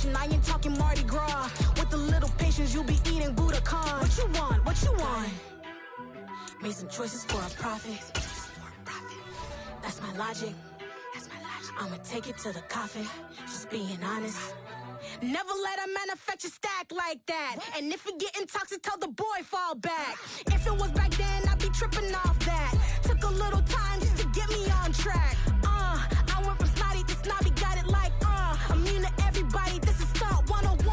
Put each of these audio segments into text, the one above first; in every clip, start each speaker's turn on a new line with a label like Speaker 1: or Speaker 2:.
Speaker 1: celebration, I ain't talking Mardi Gras. With a little patience, you'll be eating Budokan. What you want? What you want? Made some choices for a profit. That's my logic. I'ma take it to the coffin. Just being honest. Never let a manufacture stack like that. And if it getting toxic, tell the boy fall back. If it was back then, I'd be tripping off that. Took a little time just to get me on track. I went from snotty to snobby, got it like immune to everybody, this is stunt 101.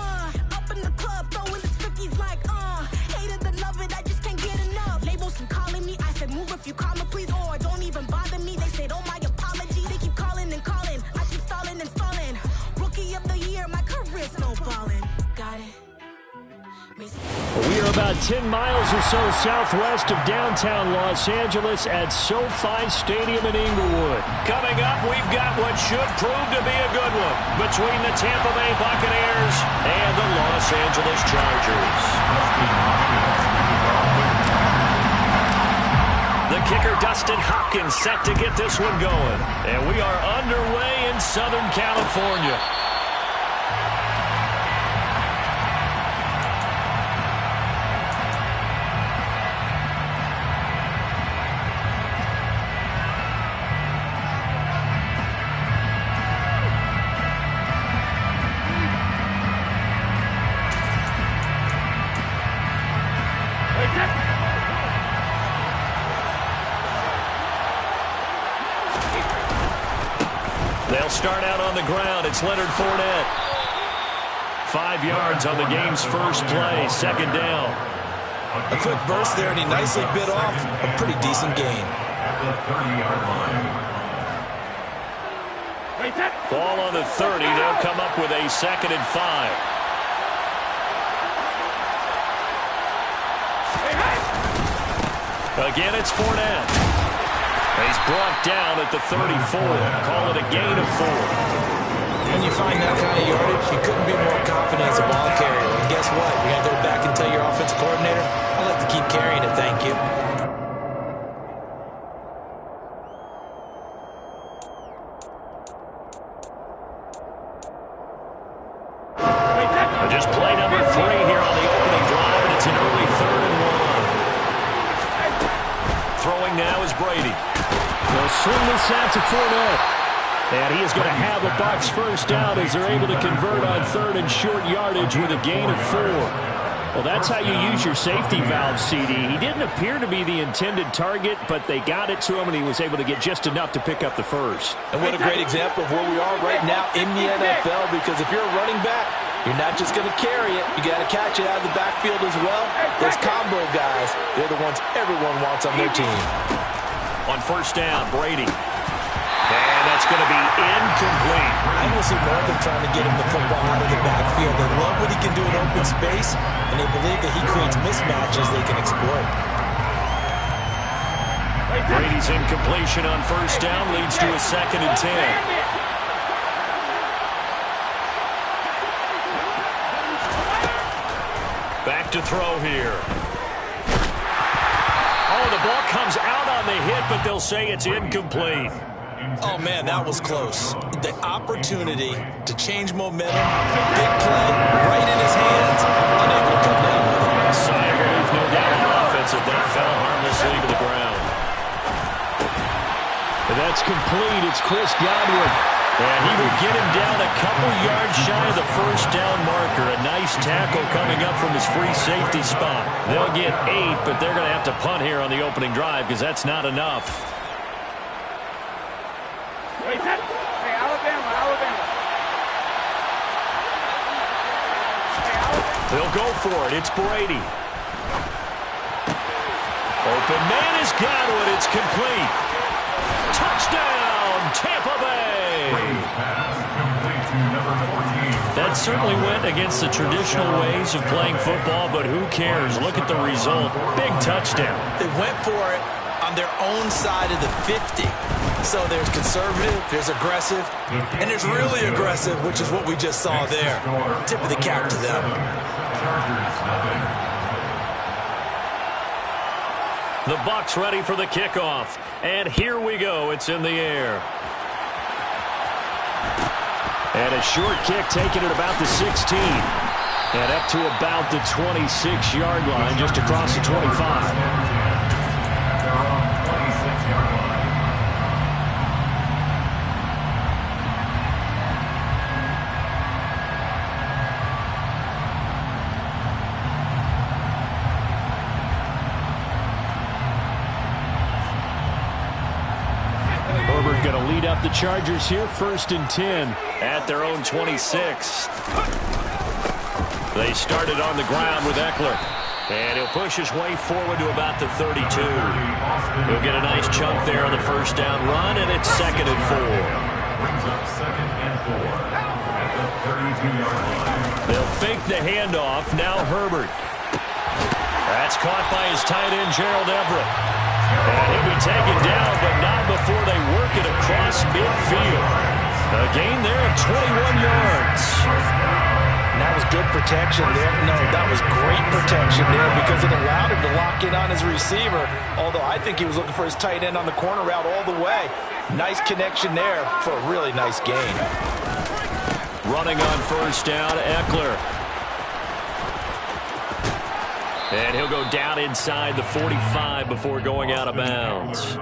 Speaker 1: Up in the club, throwing the 50s like hate it and love it, I just can't get enough. Labels from calling me, I said move if you call me please, or don't even bother me. They said oh my apology, they keep calling and calling. I keep stalling and stalling. Rookie of the year, my career snowballing. Got it.
Speaker 2: We are about 10 miles or so southwest of downtown Los Angeles at SoFi Stadium in Inglewood.
Speaker 3: Coming up, we've got what should prove to be a good one between the Tampa Bay Buccaneers and the Los Angeles Chargers. The kicker, Dustin Hopkins, set to get this one going. And we are underway in Southern California. They'll start out on the ground. It's Leonard Fournette. 5 yards on the game's first play. Second down.
Speaker 4: A quick burst there, and he nicely bit off a pretty decent gain.
Speaker 3: Ball on the 30. They'll come up with a 2nd and 5. Again, it's Fournette. He's brought down at the 34. Call it a gain of 4.
Speaker 4: When you find that kind of yardage, you couldn't be more confident as a ball carrier. And guess what? You're going to go back and tell your offensive coordinator, I'd like to keep carrying it, thank you.
Speaker 3: Just play number 3 here on the opening drive, and it's an early 3rd and 1. Throwing now is Brady.
Speaker 2: They'll swing this out to Fournette. And he is going to have a Bucs first down as they're able to convert on 3rd and short yardage with a gain of 4. Well, that's how you use your safety valve, CD. He didn't appear to be the intended target, but they got it to him, and he was able to get just enough to pick up the first.
Speaker 4: And what a great example of where we are right now in the NFL, because if you're a running back, you're not just going to carry it. You got to catch it out of the backfield as well. Those combo guys, they're the ones everyone wants on their team.
Speaker 3: On first down, Brady. And that's going to be incomplete.
Speaker 4: I will see more of them trying to get him the football out of the backfield. They love what he can do in open space, and they believe that he creates mismatches they can exploit.
Speaker 3: Brady's incompletion on first down leads to a 2nd and 10. Back to throw here. Oh, the ball comes out on the hit, but they'll say it's incomplete.
Speaker 4: Oh, man, that was close. The opportunity to change momentum, big play, right in his hands, unable to come down with it.
Speaker 3: Sigh of relief, no doubt on offense, if that fell harmlessly to the ground.
Speaker 2: And that's complete. It's Chris Godwin.
Speaker 3: And he will get him down a couple yards shy of the first down marker. A nice tackle coming up from his free safety spot. They'll get 8, but they're going to have to punt here on the opening drive because that's not enough.
Speaker 5: Hey, Alabama.
Speaker 3: They'll go for it. It's Brady. Open man is Godwin. It's complete. Touchdown, Tampa Bay. That certainly went against the traditional ways of playing football, but who cares? Look at the result. Big touchdown.
Speaker 4: They went for it on their own side of the 50. So there's conservative, there's aggressive, and there's really aggressive, which is what we just saw there. Tip of the cap to them.
Speaker 3: The Bucs ready for the kickoff. And here we go. It's in the air.
Speaker 2: And a short kick taken at about the 16. And up to about the 26-yard line, just across the 25.
Speaker 3: Going to lead up the Chargers here, 1st and 10 at their own 26. They started on the ground with Eckler, and he'll push his way forward to about the 32. He'll get a nice chunk there on the 1st down run, and it's 2nd and 4. They'll fake the handoff. Now Herbert. That's caught by his tight end, Gerald Everett. And he'll be taken down, but not before they work it across midfield. A gain there of 21 yards.
Speaker 4: And that was good protection there. No, that was great protection there because it allowed him to lock in on his receiver, although I think he was looking for his tight end on the corner route all the way. Nice connection there for a really nice gain.
Speaker 3: Running on 1st down, Eckler. And he'll go down inside the 45 before going out of bounds.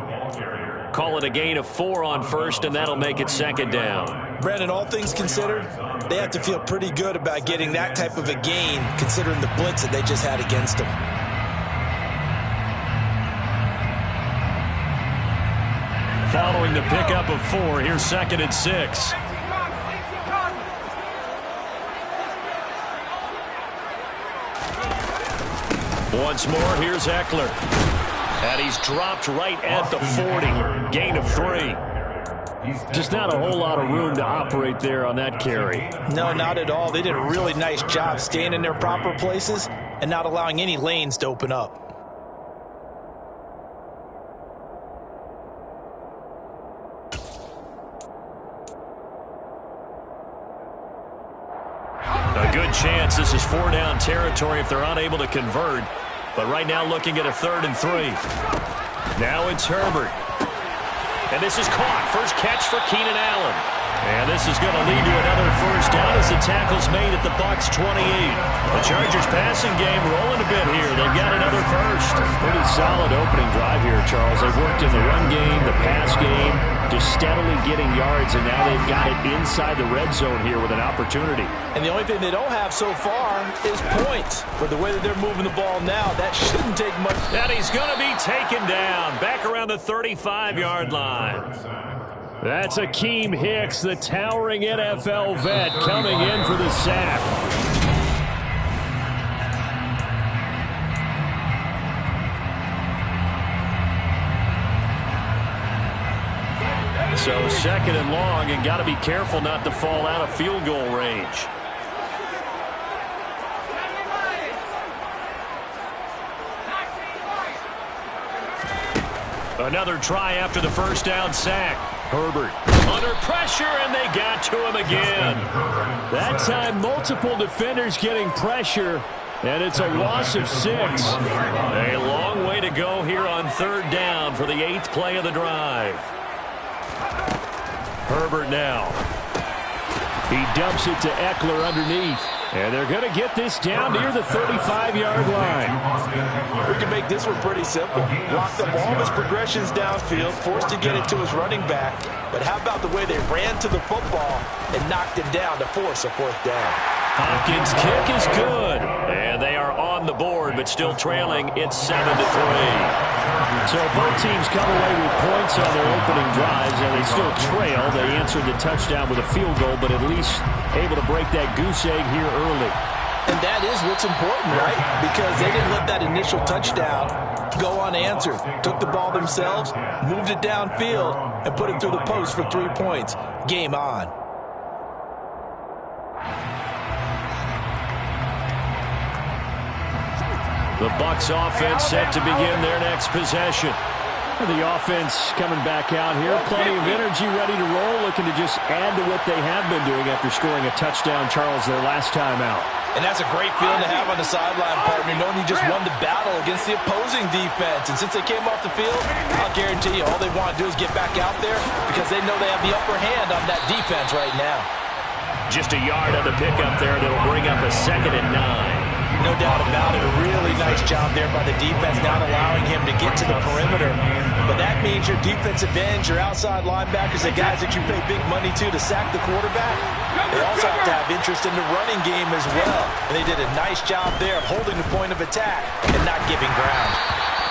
Speaker 3: Call it a gain of 4 on 1st, and that'll make it 2nd down.
Speaker 4: Brandon, all things considered, they have to feel pretty good about getting that type of a gain, considering the blitz that they just had against them.
Speaker 3: Following the pickup of 4, here's 2nd and 6. Once more, here's Eckler. And he's dropped right at the 40. Gain of 3.
Speaker 2: Just not a whole lot of room to operate there on that carry.
Speaker 4: No, not at all. They did a really nice job staying in their proper places and not allowing any lanes to open up.
Speaker 3: A good chance this is 4-down territory if they're unable to convert. But right now looking at a 3rd and 3. Now it's Herbert. And this is caught. First catch for Keenan Allen. And this is going to lead to another 1st down as the tackle's made at the Bucs 28. The Chargers passing game rolling a bit here. They've got another 1st.
Speaker 2: Pretty solid opening drive here, Charles. They've worked in the run game, the pass game, just steadily getting yards, and now they've got it inside the red zone here with an opportunity.
Speaker 4: And the only thing they don't have so far is points. But the way that they're moving the ball now, that shouldn't take much.
Speaker 3: And he's going to be taken down back around the 35-yard line.
Speaker 2: That's Akeem Hicks, the towering NFL vet, coming in for the sack.
Speaker 3: So 2nd and long, and got to be careful not to fall out of field goal range. Another try after the 1st down sack. Herbert under pressure, and they got to him again.
Speaker 2: That time, multiple defenders getting pressure, and it's a loss of 6.
Speaker 3: A long way to go here on 3rd down for the 8th play of the drive. Herbert now.
Speaker 2: He dumps it to Eckler underneath. And they're going to get this down near the 35-yard line.
Speaker 4: We can make this one pretty simple. Block up all of his progressions downfield, forced to get it to his running back. But how about the way they ran to the football and knocked him down to force a 4th down?
Speaker 3: Hopkins' kick is good. And they are on the board, but still trailing. It's 7-3.
Speaker 2: So both teams come away with points on their opening drives, and they still trail. They answered the touchdown with a field goal, but at least able to break that goose egg here early.
Speaker 4: And that is what's important, right? Because they didn't let that initial touchdown go unanswered. Took the ball themselves, moved it downfield, and put it through the post for 3 points. Game on.
Speaker 3: The Bucs offense set to begin their next possession.
Speaker 2: The offense coming back out here. Plenty of energy, ready to roll, looking to just add to what they have been doing after scoring a touchdown, Charles, their last time out.
Speaker 4: And that's a great feeling to have on the sideline, partner, knowing you just won the battle against the opposing defense. And since they came off the field, I'll guarantee you all they want to do is get back out there because they know they have the upper hand on that defense right now.
Speaker 3: Just a yard on the pickup there, and it'll bring up a 2nd and 9.
Speaker 4: No doubt about it. A really nice job there by the defense, not allowing him to get to the perimeter. But that means your defensive ends, your outside linebackers, the guys that you pay big money to sack the quarterback, they also have to have interest in the running game as well. And they did a nice job there of holding the point of attack and not giving ground.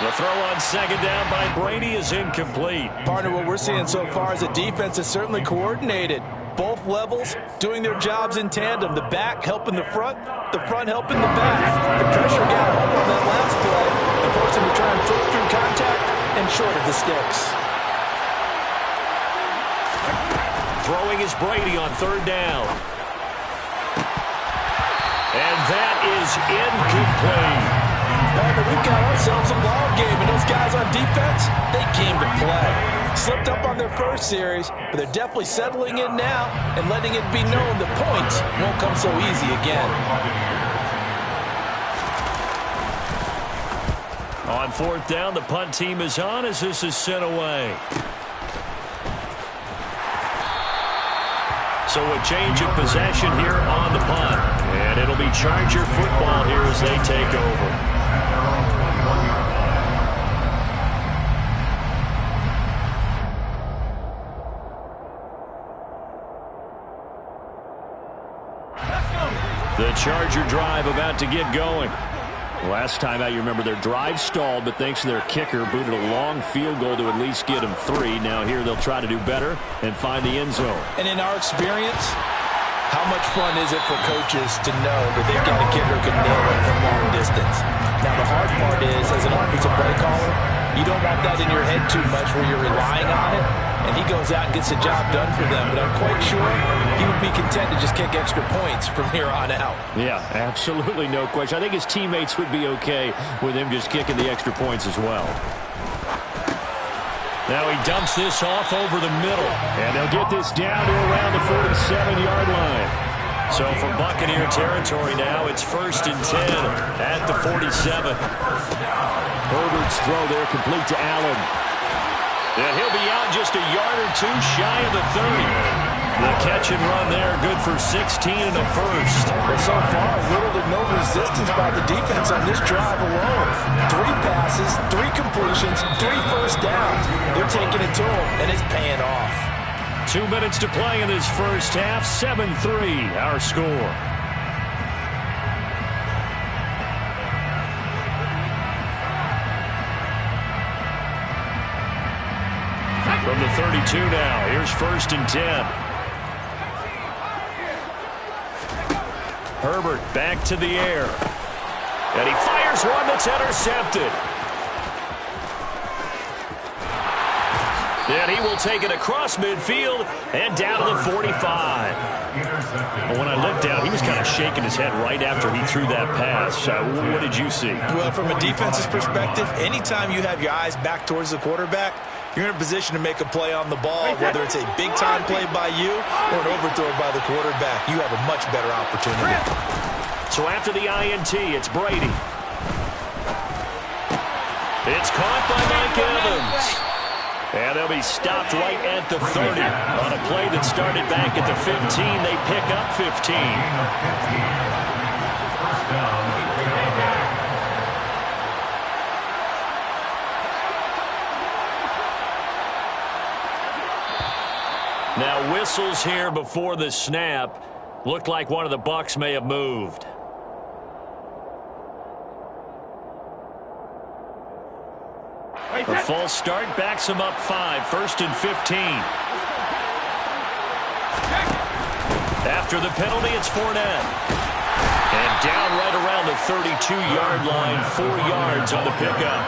Speaker 3: The throw on 2nd down by Brady is incomplete.
Speaker 4: Partner, what we're seeing so far is the defense is certainly coordinated. Both levels doing their jobs in tandem. The back helping the front helping the back. The pressure got home on that last play. The forced him to try and flip through contact and short of the sticks.
Speaker 3: Throwing is Brady on 3rd down. And that is incomplete.
Speaker 4: Partner, we've got ourselves a ball game, and those guys on defense, they came to play. Slipped up on their first series, but they're definitely settling in now and letting it be known that points won't come so easy again.
Speaker 3: On 4th down, the punt team is on as this is sent away. So a change of possession here on the punt. And it'll be Charger football here as they take over. The Charger drive about to get going. Last time out, you remember their drive stalled, but thanks to their kicker, booted a long field goal to at least get them 3. Now here they'll try to do better and find the end zone.
Speaker 4: And in our experience, how much fun is it for coaches to know that they've got a kicker who can nail it from long distance? Now the hard part is, as an offensive play caller, you don't want that in your head too much where you're relying on it. And he goes out and gets the job done for them. But I'm quite sure he would be content to just kick extra points from here on out.
Speaker 3: Yeah, absolutely no question. I think his teammates would be okay with him just kicking the extra points as well. Now he dumps this off over the middle.
Speaker 2: And they'll get this down to around the 47-yard line.
Speaker 3: So from Buccaneer territory now, it's 1st and 10 at the 47.
Speaker 2: Herbert's throw there complete to Allen.
Speaker 3: And he'll be out just a yard or 2 shy of the 30. The catch and run there, good for 16 and a first.
Speaker 4: But so far, little to no resistance by the defense on this drive alone. 3 passes, 3 completions, 3 first downs. They're taking it to them, and it's paying off.
Speaker 3: 2 minutes to play in this first half. 7-3, our score. From the 32 now, here's 1st and 10. Herbert back to the air. And he fires one that's intercepted. And he will take it across midfield and down to the 45. Well, when I looked down, he was kind of shaking his head right after he threw that pass. What did you see?
Speaker 4: Well, from a defense's perspective, anytime you have your eyes back towards the quarterback, you're in a position to make a play on the ball, whether it's a big-time play by you or an overthrow by the quarterback. You have a much better opportunity.
Speaker 3: So after the INT, it's Brady. It's caught by Mike Evans. And they'll be stopped right at the 30. On a play that started back at the 15, they pick up 15. Now whistles here before the snap. Looked like one of the Bucs may have moved. A false start backs him up 5. 1st and 15. After the penalty, it's Fournette. And down right around the 32-yard line. 4 yards on the pickup.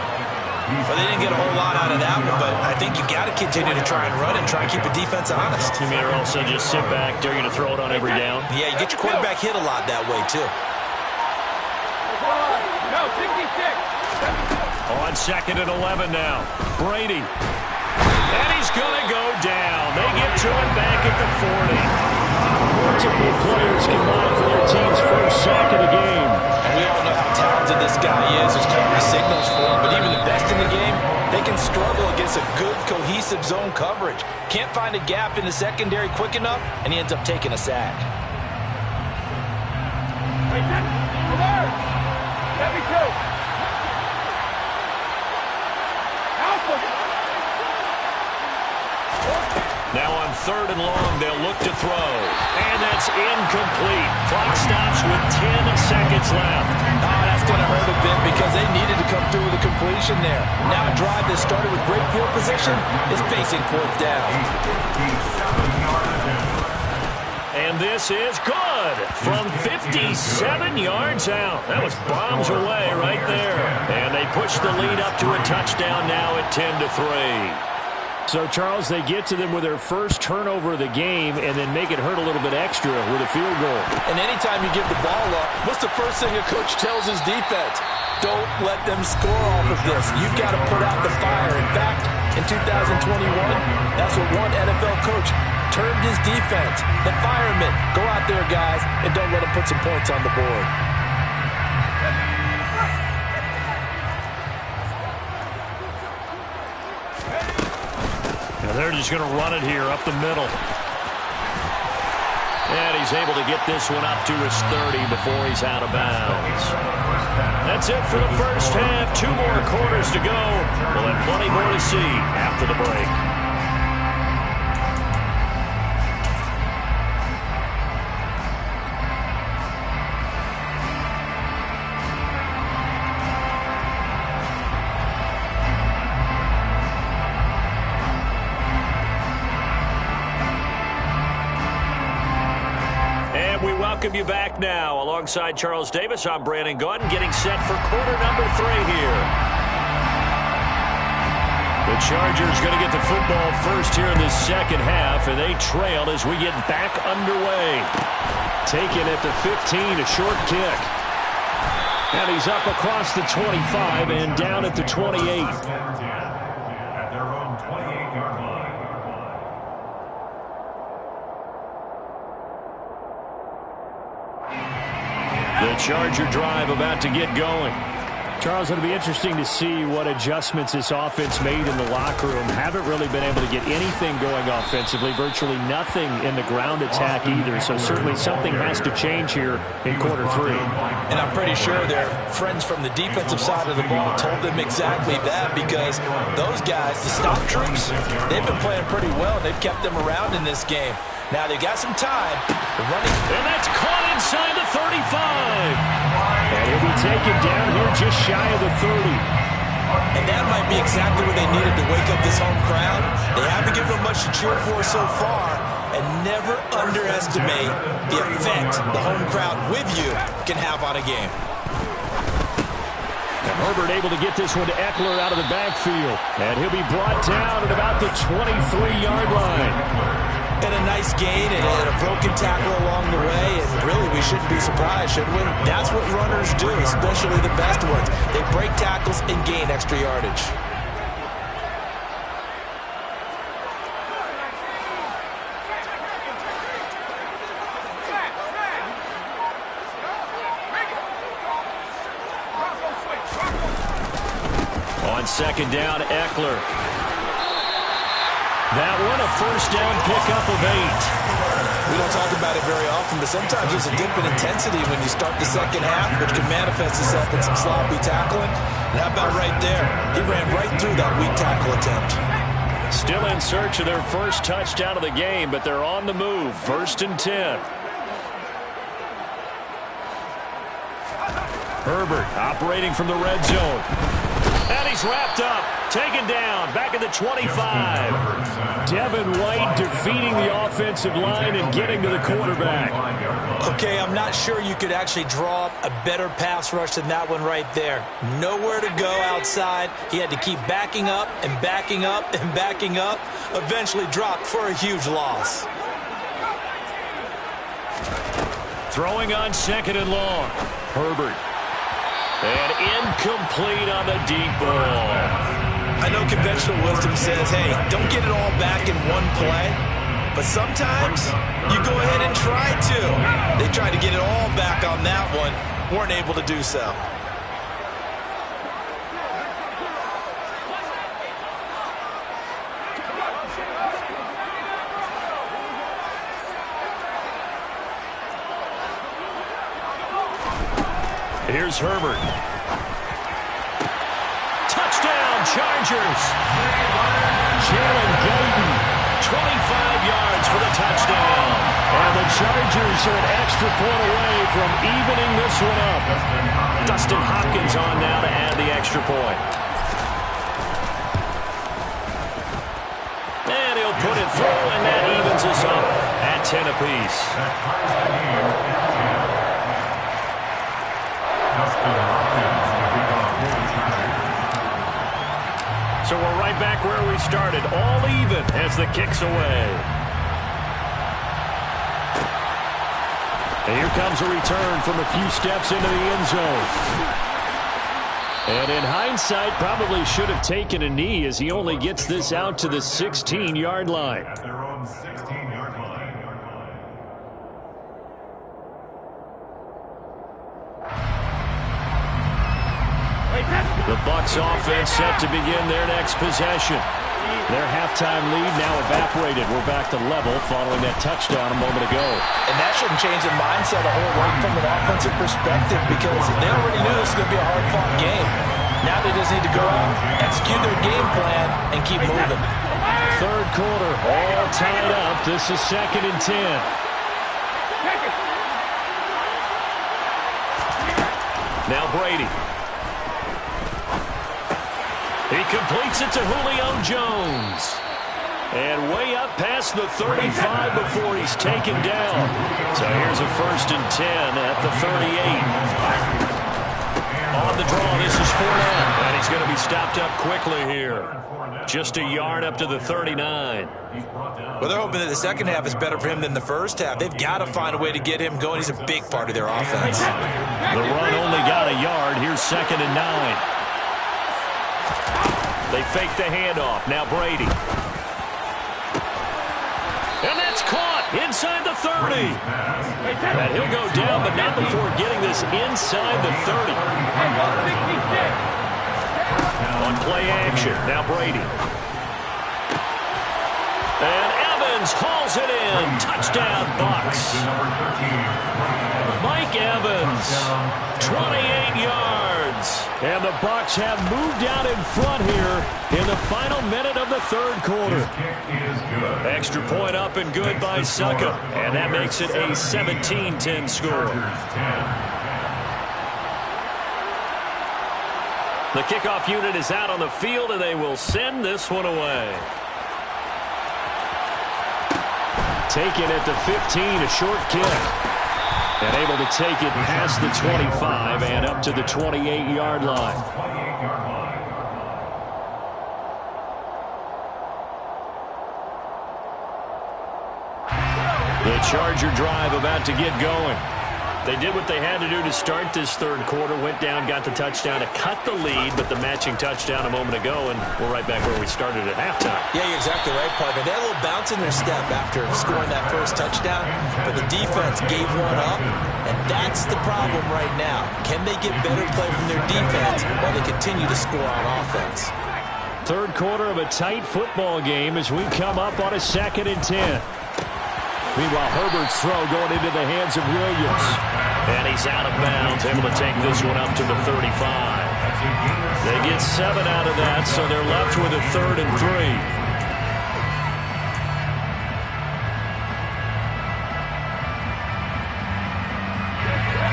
Speaker 4: Well, they didn't get a whole lot out of that one, but I think you got to continue to try and run and try and keep the defense honest.
Speaker 3: You mean or also just sit back, dare you to throw it on every down?
Speaker 4: Yeah, you get your quarterback hit a lot that way, too.
Speaker 5: No, 66.
Speaker 3: On 2nd and 11 now. Brady. And he's going to go down. They get to him back at the 40.
Speaker 2: Multiple players combined for their team's first sack of the game.
Speaker 4: And we all know how talented this guy is. There's clearly signals for him, but even the best in the game, they can struggle against just a good, cohesive zone coverage. Can't find a gap in the secondary quick enough, and he ends up taking a sack.
Speaker 3: Now on 3rd and long, they'll look to throw. And that's incomplete. Clock stops with 10 seconds left.
Speaker 4: Oh, that's going to hurt a bit because they needed to come through with a completion there. Now a drive that started with great field position is facing 4th down.
Speaker 3: And this is good from 57 yards out. That was bombs away right there. And they push the lead up to a touchdown now at 10-3.
Speaker 2: So, Charles, they get to them with their first turnover of the game and then make it hurt a little bit extra with a field goal.
Speaker 4: And anytime you give the ball up, what's the first thing a coach tells his defense? Don't let them score off of this. You've got to put out the fire. In fact, in 2021, that's what one NFL coach termed his defense. The firemen. Go out there, guys, and don't let them put some points on the board.
Speaker 3: They're just going to run it here up the middle. And he's able to get this one up to his 30 before he's out of bounds. That's it for the first half. 2 more quarters to go. We'll have plenty more to see after the break. Welcome you back now. Alongside Charles Davis, I'm Brandon Gaudin, getting set for quarter number 3 here. The Chargers going to get the football first here in the second half, and they trail as we get back underway.
Speaker 2: Taken at the 15, a short kick. And he's up across the 25 and down at the 28.
Speaker 3: The Charger drive about to get going.
Speaker 2: Charles, it'll be interesting to see what adjustments this offense made in the locker room. Haven't really been able to get anything going offensively. Virtually nothing in the ground attack either. So certainly something has to change here in quarter 3.
Speaker 4: And I'm pretty sure their friends from the defensive side of the ball told them exactly that, because those guys, the stop troops, they've been playing pretty well. They've kept them around in this game. Now they got some time. They're running.
Speaker 3: And that's caught inside the 35.
Speaker 2: And he'll be taken down here just shy of the 30.
Speaker 4: And that might be exactly what they needed to wake up this home crowd. They haven't given them much to cheer for so far. And never underestimate the effect the home crowd with you can have on a game.
Speaker 2: And Herbert able to get this one to Eckler out of the backfield. And he'll be brought down at about the 23-yard line.
Speaker 4: And a nice gain and a broken tackle along the way. And really, we shouldn't be surprised, should we? That's what runners do, especially the best ones. They break tackles and gain extra yardage.
Speaker 3: On second down, Eckler. That one, a first down pickup of 8.
Speaker 4: We don't talk about it very often, but sometimes there's a dip in intensity when you start the second half, which can manifest itself in some sloppy tackling. And how about right there? He ran right through that weak tackle attempt.
Speaker 3: Still in search of their first touchdown of the game, but they're on the move. 1st and 10. Herbert operating from the red zone. And he's wrapped up, taken down, back at the 25.
Speaker 2: Devin White defeating the offensive line and getting to the quarterback.
Speaker 4: Okay, I'm not sure you could actually draw up a better pass rush than that one right there. Nowhere to go outside. He had to keep backing up and backing up and backing up. Eventually dropped for a huge loss.
Speaker 3: Throwing on 2nd and long. Herbert. And incomplete on the deep ball.
Speaker 4: I know conventional wisdom says, hey, don't get it all back in one play. But sometimes you go ahead and try to. They tried to get it all back on that one. Weren't able to do so.
Speaker 3: Here's Herbert. Touchdown, Chargers. Jalen Guyton, 25 yards for the touchdown.
Speaker 2: And the Chargers are an extra point away from evening this one up.
Speaker 3: Dustin Hopkins on now to add the extra point. And he'll put it through, and that evens us up at 10 apiece. So we're right back where we started, all even as the kick's away.
Speaker 2: And here comes a return from a few steps into the end zone. And in hindsight, probably should have taken a knee as he only gets this out to the 16-yard line.
Speaker 6: At their own 16-yard line.
Speaker 2: The Bucs offense set to begin their next possession. Their halftime lead now evaporated. We're back to level following that touchdown a moment ago.
Speaker 4: And that shouldn't change the mindset a whole lot from an offensive perspective because they already knew this was going to be a hard-fought game. Now they just need to go out, execute their game plan, and keep moving.
Speaker 2: Third quarter, all tied up. This is 2nd and 10.
Speaker 3: Now Brady. He completes it to Julio Jones. And way up past the 35 before he's taken down. So here's a 1st and 10 at the 38. On the draw, this is Fournette. And he's going to be stopped up quickly here. Just a yard up to the 39.
Speaker 4: Well, they're hoping that the second half is better for him than the first half. They've got to find a way to get him going. He's a big part of their offense.
Speaker 3: The run only got a yard. Here's 2nd and 9. They fake the handoff. Now Brady. And that's caught inside the 30. And he'll go down, but not before getting this inside the 30. On play action. Now Brady. And Evans hauls it in. Touchdown, Bucs. Mike Evans, 28 yards.
Speaker 2: And the Bucs have moved out in front here in the final minute of the third quarter.
Speaker 3: Extra point up and good by Succa. And that makes it a 17-10 score. The kickoff unit is out on the field, and they will send this one away.
Speaker 2: Taken at the 15, a short kick. And able to take it past the 25 and up to the 28-yard line.
Speaker 3: The Charger drive about to get going. They did what they had to do to start this third quarter. Went down, got the touchdown to cut the lead, but the matching touchdown a moment ago, and we're right back where we started at halftime.
Speaker 4: Yeah, you're exactly right, partner. They had a little bounce in their step after scoring that first touchdown, but the defense gave one up, and that's the problem right now. Can they get better play from their defense while they continue to score on offense?
Speaker 2: Third quarter of a tight football game as we come up on a 2nd and 10. Meanwhile, Herbert's throw going into the hands of Williams.
Speaker 3: And he's out of bounds, able to take this one up to the 35. They get 7 out of that, so they're left with a 3rd and 3.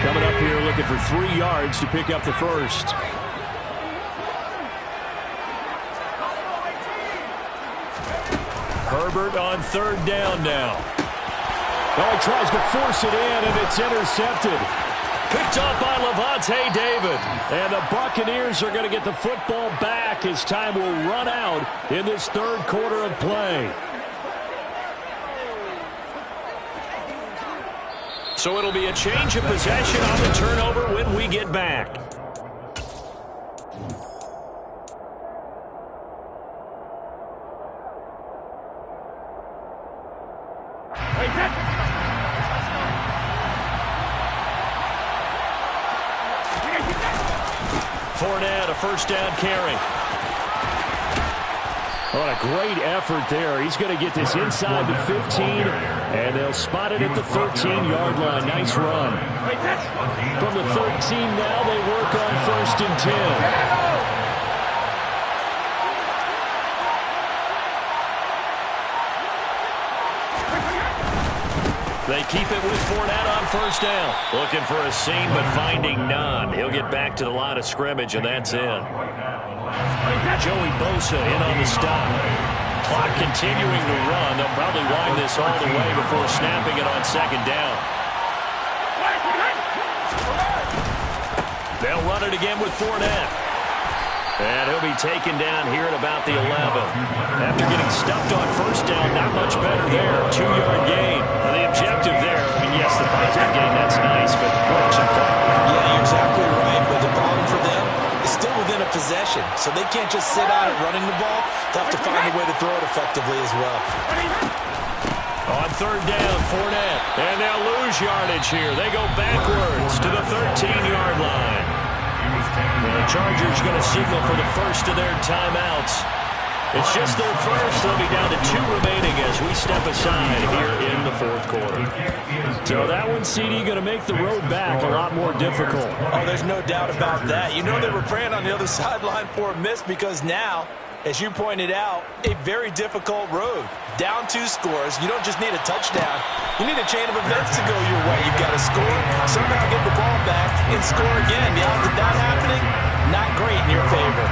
Speaker 2: Coming up here looking for 3 yards to pick up the first.
Speaker 3: Herbert on 3rd down now.
Speaker 2: Oh, he tries to force it in, and it's intercepted.
Speaker 3: Picked up by Levante David.
Speaker 2: And the Buccaneers are going to get the football back as time will run out in this third quarter of play.
Speaker 3: So it'll be a change of possession on the turnover when we get back. Fournette, a 1st down carry.
Speaker 2: What a great effort there. He's going to get this inside the 15, and they'll spot it at the 13-yard line. Nice run. From the 13 now, they work on 1st and 10.
Speaker 3: They keep it with Fournette on 1st down. Looking for a seam, but finding none. He'll get back to the line of scrimmage, and that's in. Joey Bosa in on the stop. Clock continuing to run. They'll probably wind this all the way before snapping it on 2nd down. They'll run it again with Fournette. And he'll be taken down here at about the 11. After getting stuffed on 1st down, not much better there. 2-yard gain. The objective there, I mean, yes, the positive gain, that's nice, but watch and play.
Speaker 4: Yeah, you're exactly right, but the problem for them is still within a possession, so they can't just sit on it running the ball. They'll have to find a way to throw it effectively as well.
Speaker 3: On 3rd down, Fournette, and they'll lose yardage here. They go backwards to the 13-yard line. The Chargers going to signal for the first of their timeouts. It's just their first. They'll be down to 2 remaining as we step aside here in the 4th quarter.
Speaker 2: So that one, CD, going to make the road back a lot more difficult.
Speaker 4: Oh, there's no doubt about that. You know they were praying on the other sideline for a miss because now, as you pointed out, a very difficult road. Down 2 scores. You don't just need a touchdown. You need a chain of events to go your way. You've got to score, somehow get the ball back, and score again. The odds of that happening, not great in your favor.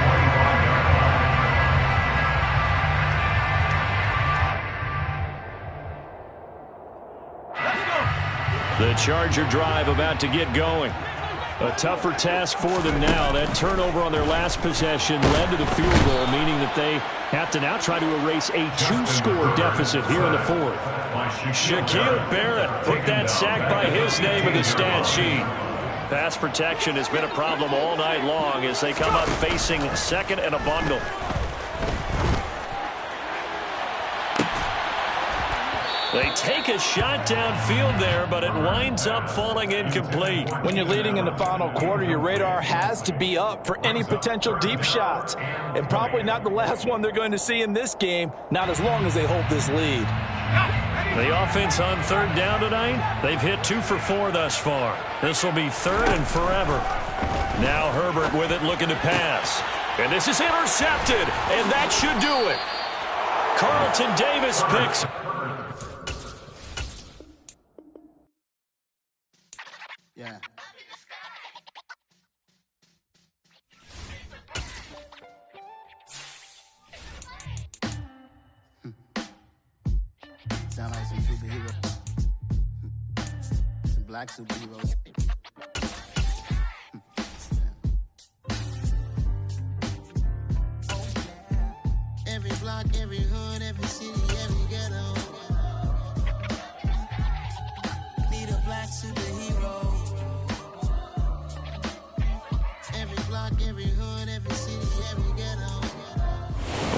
Speaker 3: The Charger drive about to get going.
Speaker 2: A tougher task for them now. That turnover on their last possession led to the field goal, meaning that they have to now try to erase a 2-score deficit here in the 4th.
Speaker 3: Shaquille Barrett put that sack by his name in the stat sheet. Pass protection has been a problem all night long as they come up facing 2nd and a bundle. They take a shot downfield there, but it winds up falling incomplete.
Speaker 4: When you're leading in the final quarter, your radar has to be up for any potential deep shots. And probably not the last one they're going to see in this game, not as long as they hold this lead.
Speaker 3: The offense on 3rd down tonight, they've hit 2 for 4 thus far. This will be 3rd and forever. Now Herbert with it looking to pass. And this is intercepted, and that should do it. Carlton Davis picks.
Speaker 7: Yeah. Sound like some superheroes. Some black superheroes. Every block, every hood, every city, every ghetto. Need a black superhero. Every hood, every city, every ghetto.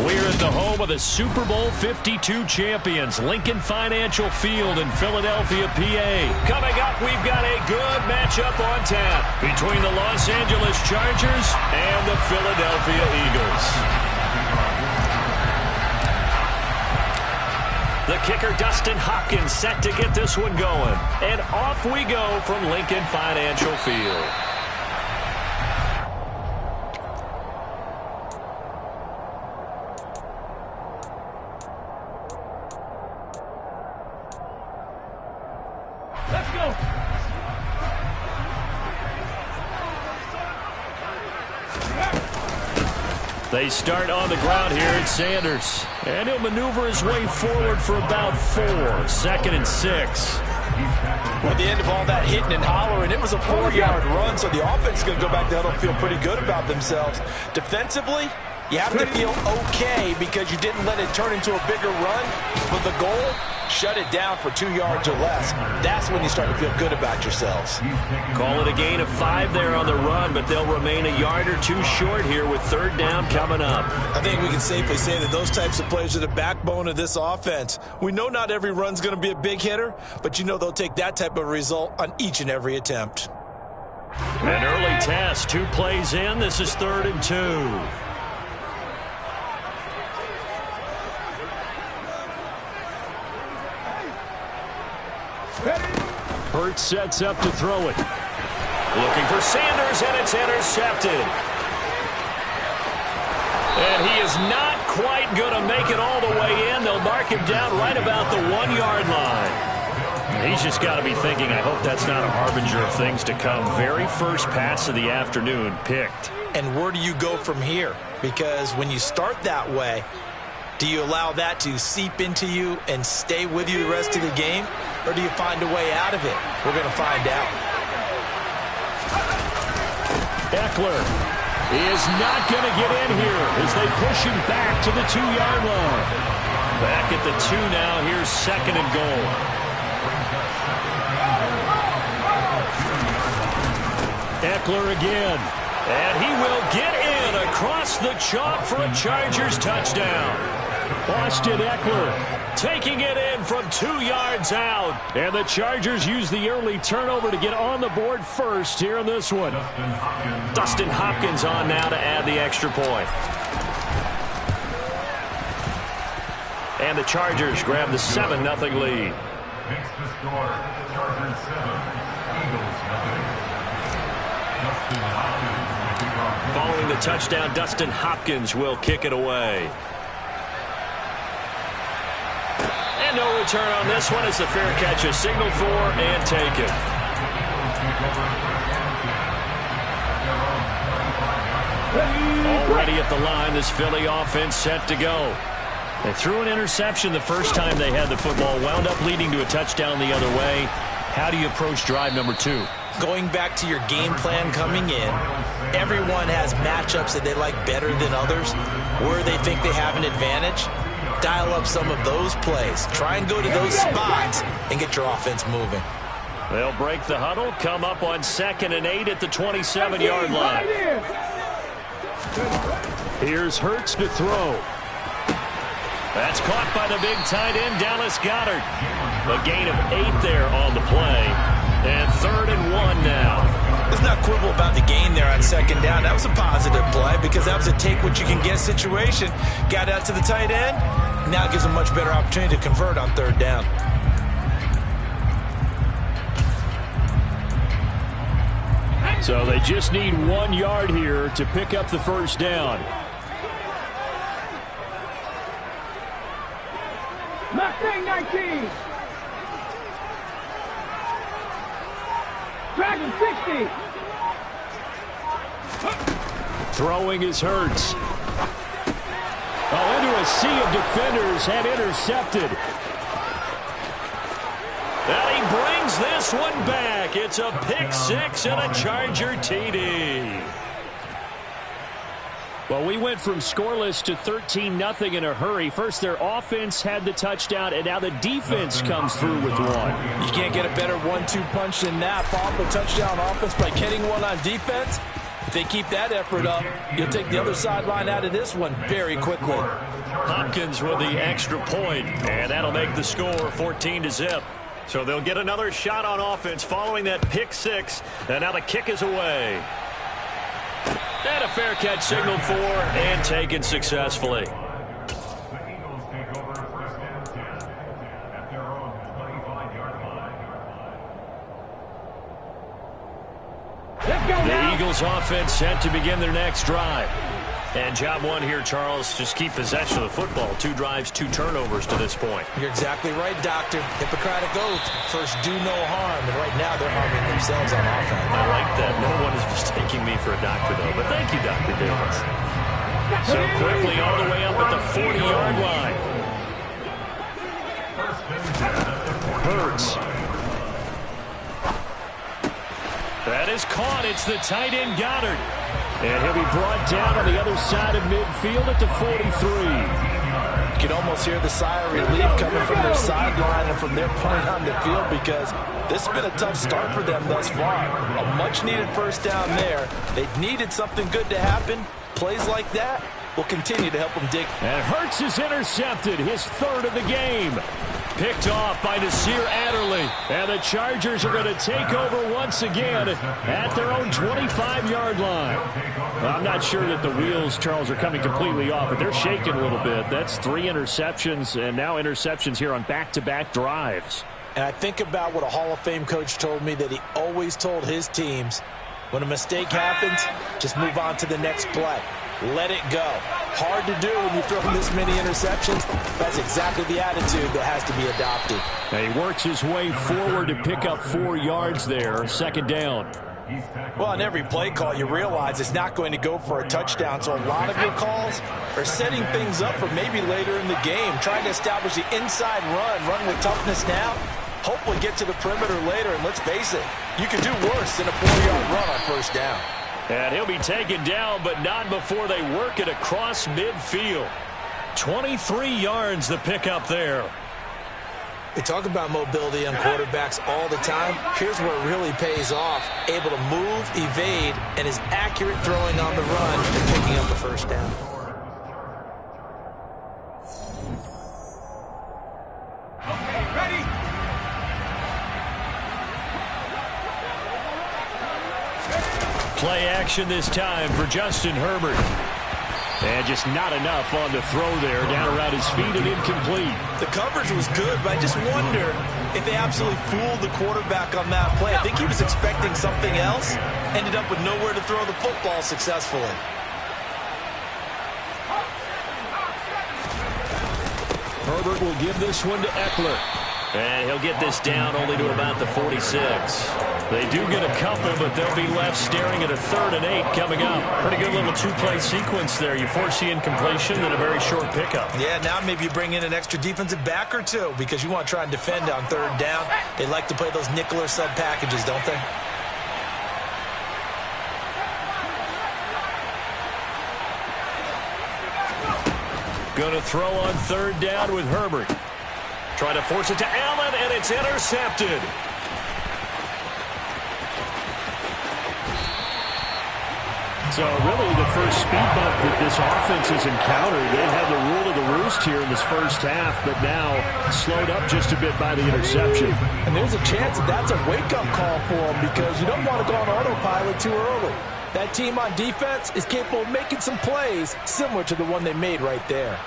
Speaker 3: We're at the home of the Super Bowl 52 champions, Lincoln Financial Field in Philadelphia, PA. Coming up, we've got a good matchup on tap between the Los Angeles Chargers and the Philadelphia Eagles. The kicker, Dustin Hopkins, set to get this one going. And off we go from Lincoln Financial Field. They start on the ground here at Sanders. And he'll maneuver his way forward for about 4. 2nd and 6.
Speaker 4: Well, at the end of all that hitting and hollering, it was a 4-yard run, so the offense is going to go back to huddle and feel pretty good about themselves. Defensively, you have to feel okay because you didn't let it turn into a bigger run. But the goal, shut it down for 2 yards or less. That's when you start to feel good about yourselves.
Speaker 3: Call it a gain of 5 there on the run, but they'll remain a yard or 2 short here with 3rd down coming up.
Speaker 4: I think we can safely say that those types of plays are the backbone of this offense. We know not every run's going to be a big hitter, but you know they'll take that type of result on each and every attempt.
Speaker 3: An early task, 2 plays in. This is 3rd and 2.
Speaker 2: Hurts sets up to throw it.
Speaker 3: Looking for Sanders, and it's intercepted. And he is not quite going to make it all the way in. They'll mark him down right about the 1-yard line. He's just got to be thinking, I hope that's not a harbinger of things to come. Very first pass of the afternoon picked.
Speaker 4: And where do you go from here? Because when you start that way, do you allow that to seep into you and stay with you the rest of the game? Or do you find a way out of it? We're going to find out.
Speaker 2: Eckler is not going to get in here as they push him back to the 2-yard line.
Speaker 3: Back at the 2 now. Here's 2nd and goal.
Speaker 2: Eckler again.
Speaker 3: And he will get in across the chalk for a Chargers touchdown.
Speaker 2: Austin Eckler taking it in from 2 yards out. And the Chargers use the early turnover to get on the board first here in this one.
Speaker 3: Dustin Hopkins on now to add the extra point. And the Chargers grab the 7-0 lead.
Speaker 6: Makes the score. Chargers 7, Eagles 0. Dustin Hopkins.
Speaker 3: Following the touchdown, Dustin Hopkins will kick it away. And no return on this one. It's a fair catch, a signal for and taken. Already at the line, this Philly offense set to go. They threw an interception the first time they had the football, wound up leading to a touchdown the other way. How do you approach drive number 2?
Speaker 4: Going back to your game plan coming in, everyone has matchups that they like better than others, where they think they have an advantage. Dial up some of those plays. Try and go to those spots and get your offense moving.
Speaker 3: They'll break the huddle, come up on 2nd and 8 at the 27-yard line.
Speaker 2: Here's Hurts to throw.
Speaker 3: That's caught by the big tight end, Dallas Goedert. A gain of 8 there on the play. And 3rd and 1 now.
Speaker 4: Let's not quibble about the gain there on 2nd down. That was a positive play because that was a take-what-you-can-get situation. Got out to the tight end. Now it gives them a much better opportunity to convert on 3rd down.
Speaker 2: So they just need 1 yard here to pick up the first down.
Speaker 5: Mustang 19. Dragon 60.
Speaker 2: Throwing is Hurts. Oh, into a sea of defenders and intercepted.
Speaker 3: And he brings this one back. It's a pick 6 and a Charger TD.
Speaker 2: Well, we went from scoreless to 13-0 in a hurry. First, their offense had the touchdown, and now the defense comes through with one.
Speaker 4: You can't get a better 1-2 punch than that. Follow the touchdown offense by getting one on defense. If they keep that effort up, you'll take the other sideline out of this one very quickly.
Speaker 3: Hopkins with the extra point, and that'll make the score 14-0. So they'll get another shot on offense following that pick 6, and now the kick is away. And a fair catch signaled for and taken successfully.
Speaker 6: The Eagles take over 1st and 10 at their own 25-yard line.
Speaker 3: The Eagles offense set to begin their next drive. And job 1 here, Charles, just keep possession of the football. 2 drives, 2 turnovers to this point.
Speaker 4: You're exactly right, Doctor. Hippocratic oath. First, do no harm. And right now, they're harming themselves on offense.
Speaker 3: I like that. No one is mistaking me for a doctor, though. But thank you, Dr. Davis. So quickly all the way up at the 40-yard line.
Speaker 2: Hurts.
Speaker 3: That is caught. It's the tight end, Goddard.
Speaker 2: And he'll be brought down on the other side of midfield at the 43.
Speaker 4: You can almost hear the sigh of relief coming from their sideline and from their point on the field because this has been a tough start for them thus far. A much-needed first down there. They needed something good to happen. Plays like that will continue to help them dig.
Speaker 2: And Hurts is intercepted, his 3rd of the game. Picked off by Nasir Adderley. And the Chargers are going to take over once again at their own 25-yard line. Well, I'm not sure that the wheels, Charles, are coming completely off, but they're shaking a little bit. That's 3 interceptions, and now interceptions here on back-to-back drives.
Speaker 4: And I think about what a Hall of Fame coach told me that he always told his teams, when a mistake happens, just move on to the next play. Let it go. Hard to do when you throw this many interceptions. That's exactly the attitude that has to be adopted.
Speaker 2: Now he works his way forward to pick up 4 yards there. Second down.
Speaker 4: Well, on every play call, you realize it's not going to go for a touchdown. So a lot of your calls are setting things up for maybe later in the game, trying to establish the inside run with toughness now. Hopefully get to the perimeter later, and let's face it, you could do worse than a 4-yard run on first down.
Speaker 3: And he'll be taken down, but not before they work it across midfield. 23 yards the pickup there.
Speaker 4: We talk about mobility on quarterbacks all the time. Here's where it really pays off. Able to move, evade, and is accurate throwing on the run and picking up the first down.
Speaker 5: Okay, ready?
Speaker 3: Play action this time for Justin Herbert. And just not enough on the throw there. Down around his feet and incomplete.
Speaker 4: The coverage was good, but I just wonder if they absolutely fooled the quarterback on that play. I think he was expecting something else. Ended up with nowhere to throw the football successfully.
Speaker 2: Herbert will give this one to Eckler.
Speaker 3: And he'll get this down only to about the 46. They do get a couple, but they'll be left staring at a 3rd and 8 coming up. Pretty good little 2-play sequence there. You force the incompletion and a very short pickup.
Speaker 4: Yeah, now maybe you bring in an extra defensive back or two because you want to try and defend on 3rd down. They like to play those nickel or sub packages, don't they?
Speaker 3: Going to throw on 3rd down with Herbert. Trying to force it to Allen, and it's intercepted.
Speaker 2: So really the first speed bump that this offense has encountered. They had the rule of the roost here in this first half, but now slowed up just a bit by the interception.
Speaker 4: And there's a chance that that's a wake-up call for them because you don't want to go on autopilot too early. That team on defense is capable of making some plays similar to the one they made right there.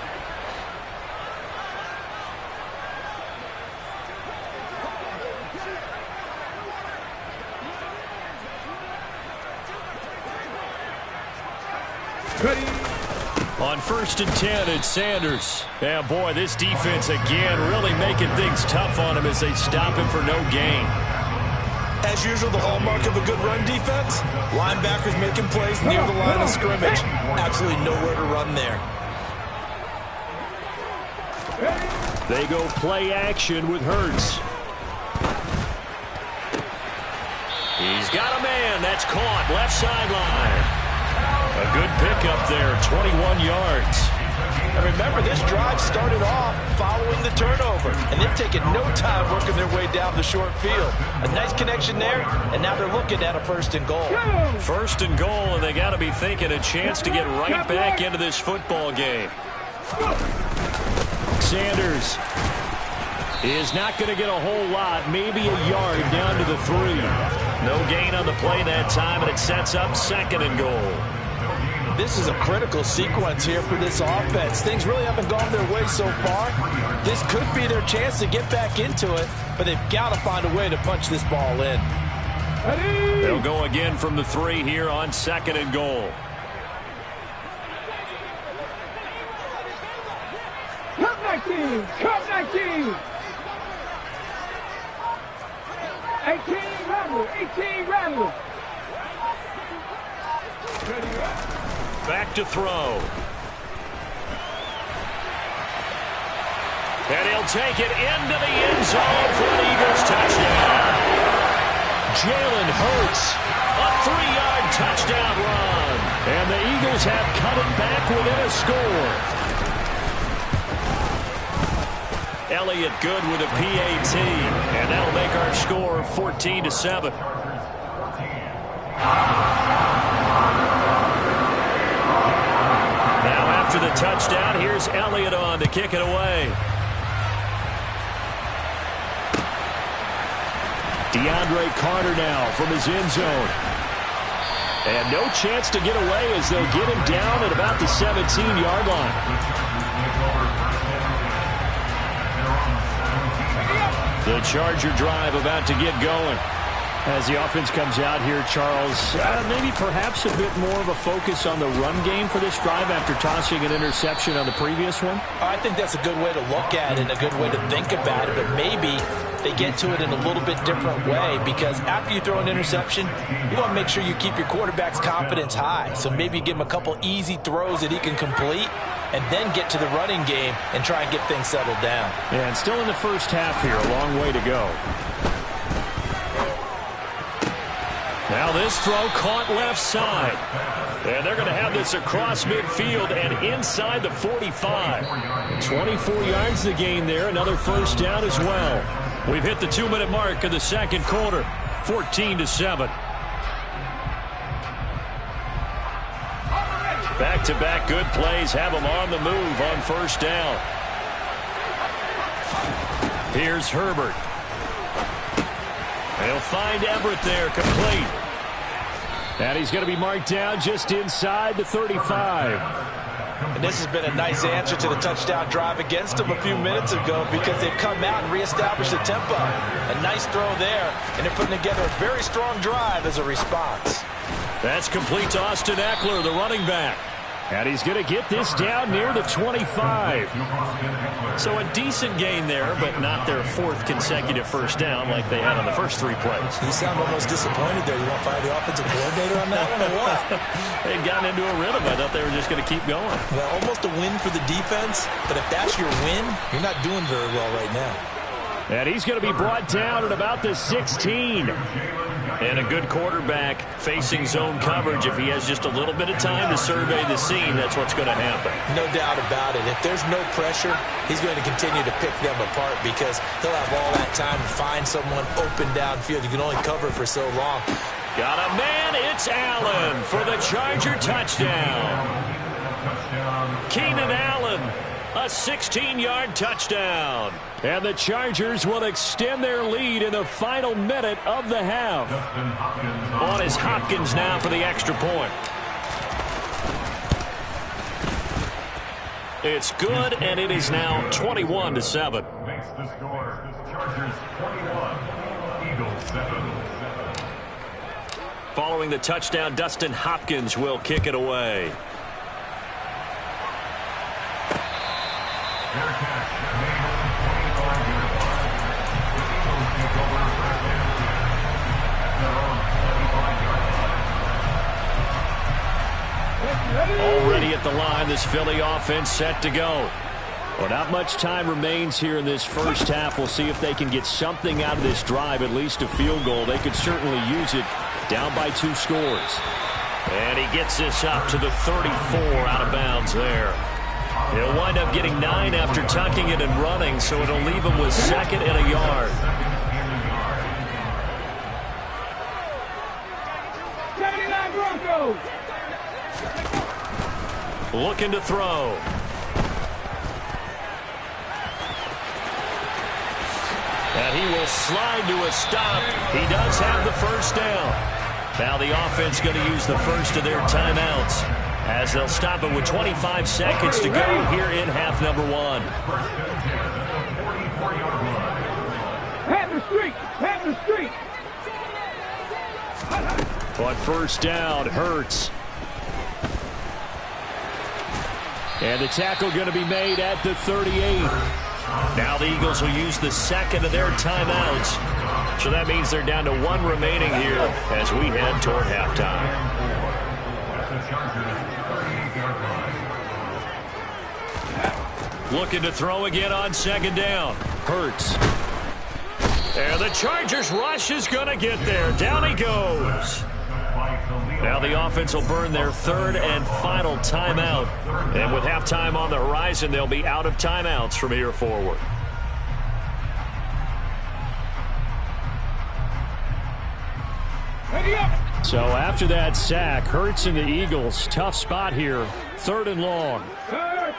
Speaker 3: On 1st and 10, it's Sanders. And boy, this defense again really making things tough on him as they stop him for no gain.
Speaker 4: As usual, the hallmark of a good run defense, linebackers making plays near the line of scrimmage. Absolutely nowhere to run there.
Speaker 2: They go play action with Hurts.
Speaker 3: He's got a man. That's caught. Left sideline. A good pickup there, 21 yards.
Speaker 4: And remember, this drive started off following the turnover, and they've taken no time working their way down the short field. A nice connection there, and now they're looking at a 1st and goal.
Speaker 3: 1st and goal, and they got to be thinking a chance to get right back into this football game.
Speaker 2: Sanders is not going to get a whole lot, maybe a yard down to the 3.
Speaker 3: No gain on the play that time, and it sets up 2nd and goal.
Speaker 4: This is a critical sequence here for this offense. Things really haven't gone their way so far. This could be their chance to get back into it, but they've got to find a way to punch this ball in.
Speaker 3: They'll go again from the 3 here on 2nd and goal.
Speaker 5: Cut 19! Cut 19! 18 Rattler! 18 Rattler!
Speaker 3: Back to throw. And he'll take it into the end zone for an Eagles touchdown.
Speaker 2: Jalen Hurts,
Speaker 3: A 3-yard touchdown run.
Speaker 2: and the Eagles have cut it back within a score.
Speaker 3: Elliott good with a PAT, and that'll make our score 14-7. Now after the touchdown, here's Elliott on to kick it away.
Speaker 2: DeAndre Carter now from his end zone. And no chance to get away as they'll get him down at about the 17-yard line.
Speaker 3: The Charger drive about to get going.
Speaker 2: As the offense comes out here, Charles, maybe perhaps a bit more of a focus on the run game for this drive after tossing an interception on the previous one?
Speaker 4: I think that's a good way to look at it and a good way to think about it, but maybe they get to it in a little bit different way, because after you throw an interception, you want to make sure you keep your quarterback's confidence high. So maybe give him a couple easy throws that he can complete and then get to the running game and try and get things settled down.
Speaker 2: Yeah, and still in the first half here, a long way to go.
Speaker 3: Now this throw caught left side. And they're going to have this across midfield and inside the 45.
Speaker 2: 24 yards the gain there. Another first down as well.
Speaker 3: We've hit the 2-minute mark of the second quarter. 14-7. Back-to-back good plays have them on the move on first down. Here's Herbert. They'll find Everett there, complete.
Speaker 2: And he's going to be marked down just inside the 35.
Speaker 4: And this has been a nice answer to the touchdown drive against them a few minutes ago, because they've come out and reestablished the tempo. A nice throw there, and they're putting together a very strong drive as a response.
Speaker 3: That's complete to Austin Eckler, the running back.
Speaker 2: And he's going to get this down near the 25.
Speaker 3: So a decent gain there, but not their fourth consecutive first down like they had on the first three plays.
Speaker 4: You sound almost disappointed there. You want to fire the offensive coordinator on that one or what?
Speaker 3: They'd gotten into a rhythm. I thought they were just going to keep going.
Speaker 4: Well, almost a win for the defense, but if that's your win, you're not doing very well right now.
Speaker 2: And he's going to be brought down at about the 16.
Speaker 3: And a good quarterback facing zone coverage, if he has just a little bit of time to survey the scene, that's what's going to happen.
Speaker 4: No doubt about it. If there's no pressure, he's going to continue to pick them apart, because he'll have all that time to find someone open downfield. You can only cover for so long.
Speaker 3: Got a man. It's Allen for the Charger touchdown. Keenan Allen, a 16-yard touchdown.
Speaker 2: And the Chargers will extend their lead in the final minute of the half.
Speaker 3: On is Hopkins now for the extra point. It's good, and it is now 21-7.
Speaker 6: Makes the score. Chargers 21, Eagles 7.
Speaker 3: Following the touchdown, Dustin Hopkins will kick it away. Already at the line, this Philly offense set to go.
Speaker 2: Well, not much time remains here in this first half. We'll see if they can get something out of this drive, at least a field goal. They could certainly use it, down by 2 scores.
Speaker 3: And he gets this up to the 34, out of bounds there. He'll wind up getting 9 after tucking it and running, so it'll leave him with 2nd and a yard.
Speaker 5: 79 Broncos.
Speaker 3: Looking to throw. And he will slide to a stop. He does have the first down. Now the offense going to use the first of their timeouts, as they'll stop it with 25 seconds to go here in half number 1.
Speaker 5: Pat the street. Pat the street.
Speaker 2: On first down, Hurts. And the tackle going to be made at the 38.
Speaker 3: Now the Eagles will use the second of their timeouts. So that means they're down to 1 remaining here as we head toward halftime. Looking to throw again on 2nd down.
Speaker 2: Hurts.
Speaker 3: And the Chargers rush is going to get there. Down he goes. Now the offense will burn their 3rd and final timeout. And with halftime on the horizon, they'll be out of timeouts from here forward.
Speaker 2: So after that sack, Hurts and the Eagles, tough spot here. 3rd and long.
Speaker 5: Hurt.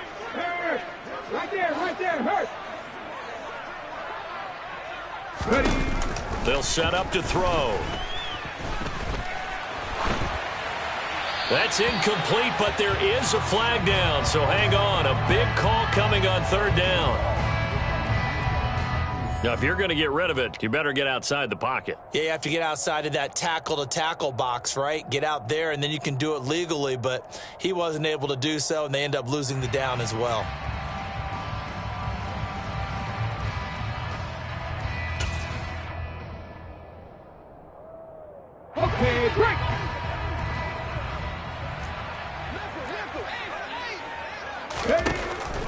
Speaker 5: Right there, Hurt. Ready.
Speaker 3: They'll set up to throw. That's incomplete, but there is a flag down, so hang on. A big call coming on 3rd down. Now, if you're going to get rid of it, you better get outside the pocket.
Speaker 4: Yeah, you have to get outside of that tackle-to-tackle box, right? Get out there, and then you can do it legally, but he wasn't able to do so, and they end up losing the down as well.
Speaker 5: Okay, break.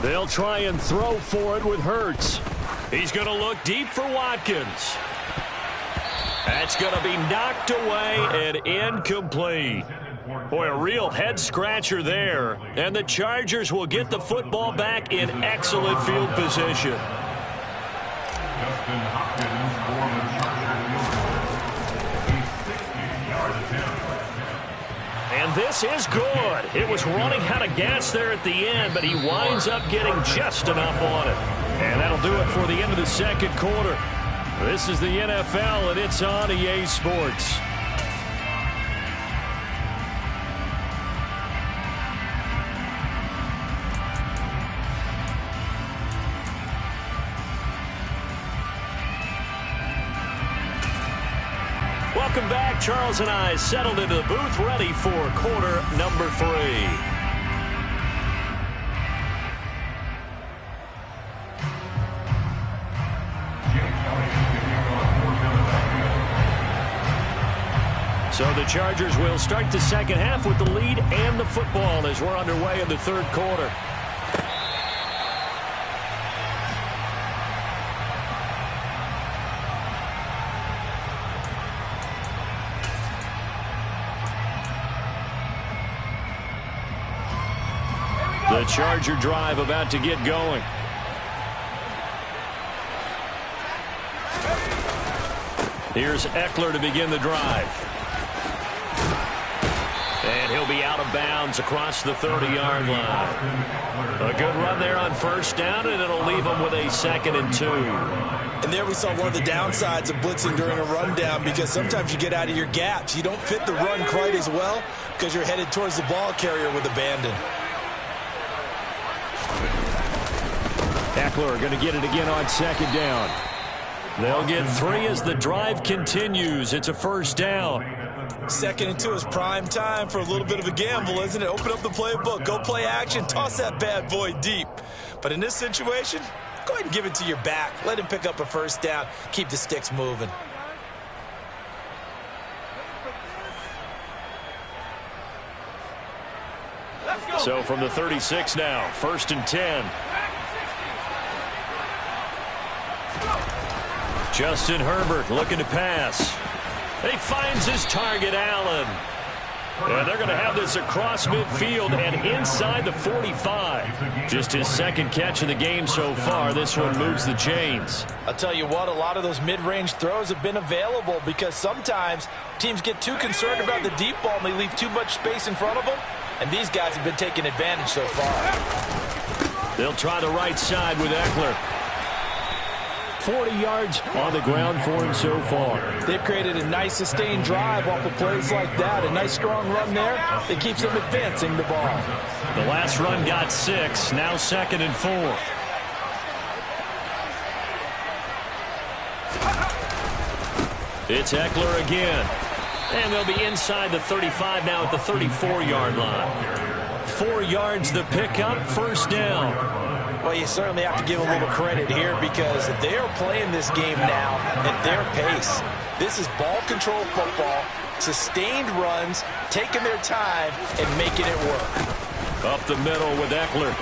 Speaker 2: They'll try and throw for it with Hurts.
Speaker 3: He's going to look deep for Watkins. That's going to be knocked away and incomplete. Boy, a real head-scratcher there. And the Chargers will get the football back in excellent field position.
Speaker 6: Justin Hopkins for the Chargers. A 60-yard attempt.
Speaker 3: And this is good. It was running out of gas there at the end, but he winds up getting just enough on it. And that'll do it for the end of the second quarter. This is the NFL, and it's on EA Sports. Welcome back. Charles and I settled into the booth, ready for quarter number 3. So the Chargers will start the second half with the lead and the football as we're underway in the third quarter. The Charger drive about to get going. Here's Eckler to begin the drive. And he'll be out of bounds across the 30-yard line. A good run there on first down, and it'll leave him with a 2nd and 2.
Speaker 4: And there we saw one of the downsides of blitzing during a rundown, because sometimes you get out of your gaps. You don't fit the run quite as well because you're headed towards the ball carrier with abandon.
Speaker 2: Eckler going to get it again on 2nd down.
Speaker 3: They'll get 3 as the drive continues. It's a first down.
Speaker 4: 2nd and 2 is prime time for a little bit of a gamble, isn't it? Open up the playbook, go play action, toss that bad boy deep. But in this situation, go ahead and give it to your back. Let him pick up a first down. Keep the sticks moving.
Speaker 3: So from the 36 now, 1st and 10. Justin Herbert looking to pass. He finds his target, Allen. And they're going to have this across midfield and inside the 45. Just his 2nd catch of the game so far. This one moves the chains.
Speaker 4: I'll tell you what, a lot of those mid-range throws have been available because sometimes teams get too concerned about the deep ball and they leave too much space in front of them. And these guys have been taking advantage so far.
Speaker 3: They'll try the right side with Eckler.
Speaker 2: 40 yards on the ground for him so far.
Speaker 4: They've created a nice sustained drive off of plays like that. A nice strong run there that keeps them advancing the ball.
Speaker 3: The last run got 6. Now 2nd and 4. It's Eckler again. And they'll be inside the 35 now at the 34-yard line. 4 yards the pickup, first down.
Speaker 4: Well, you certainly have to give a little credit here because they're playing this game now at their pace. This is ball control football, sustained runs, taking their time, and making it work.
Speaker 3: Up the middle with Eckler.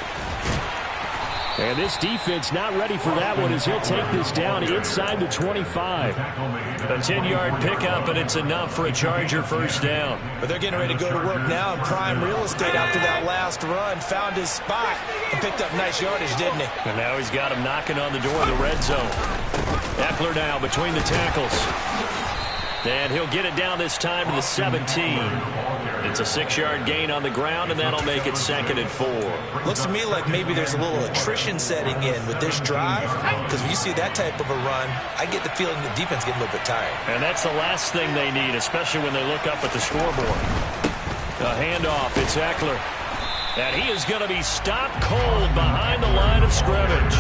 Speaker 2: And this defense not ready for that one as he'll take this down inside the 25.
Speaker 3: A 10-yard pickup, and it's enough for a Charger first down.
Speaker 4: But they're getting ready to go to work now in prime real estate after that last run. Found his spot and picked up nice yardage, didn't he?
Speaker 3: And now he's got him knocking on the door of the red zone. Eckler now between the tackles. And he'll get it down this time to the 17. It's a 6-yard gain on the ground, and that'll make it 2nd and 4.
Speaker 4: Looks to me like maybe there's a little attrition setting in with this drive, because when you see that type of a run, I get the feeling the defense getting a little bit tired.
Speaker 3: And that's the last thing they need, especially when they look up at the scoreboard. A handoff, it's Eckler. And he is going to be stopped cold behind the line of scrimmage.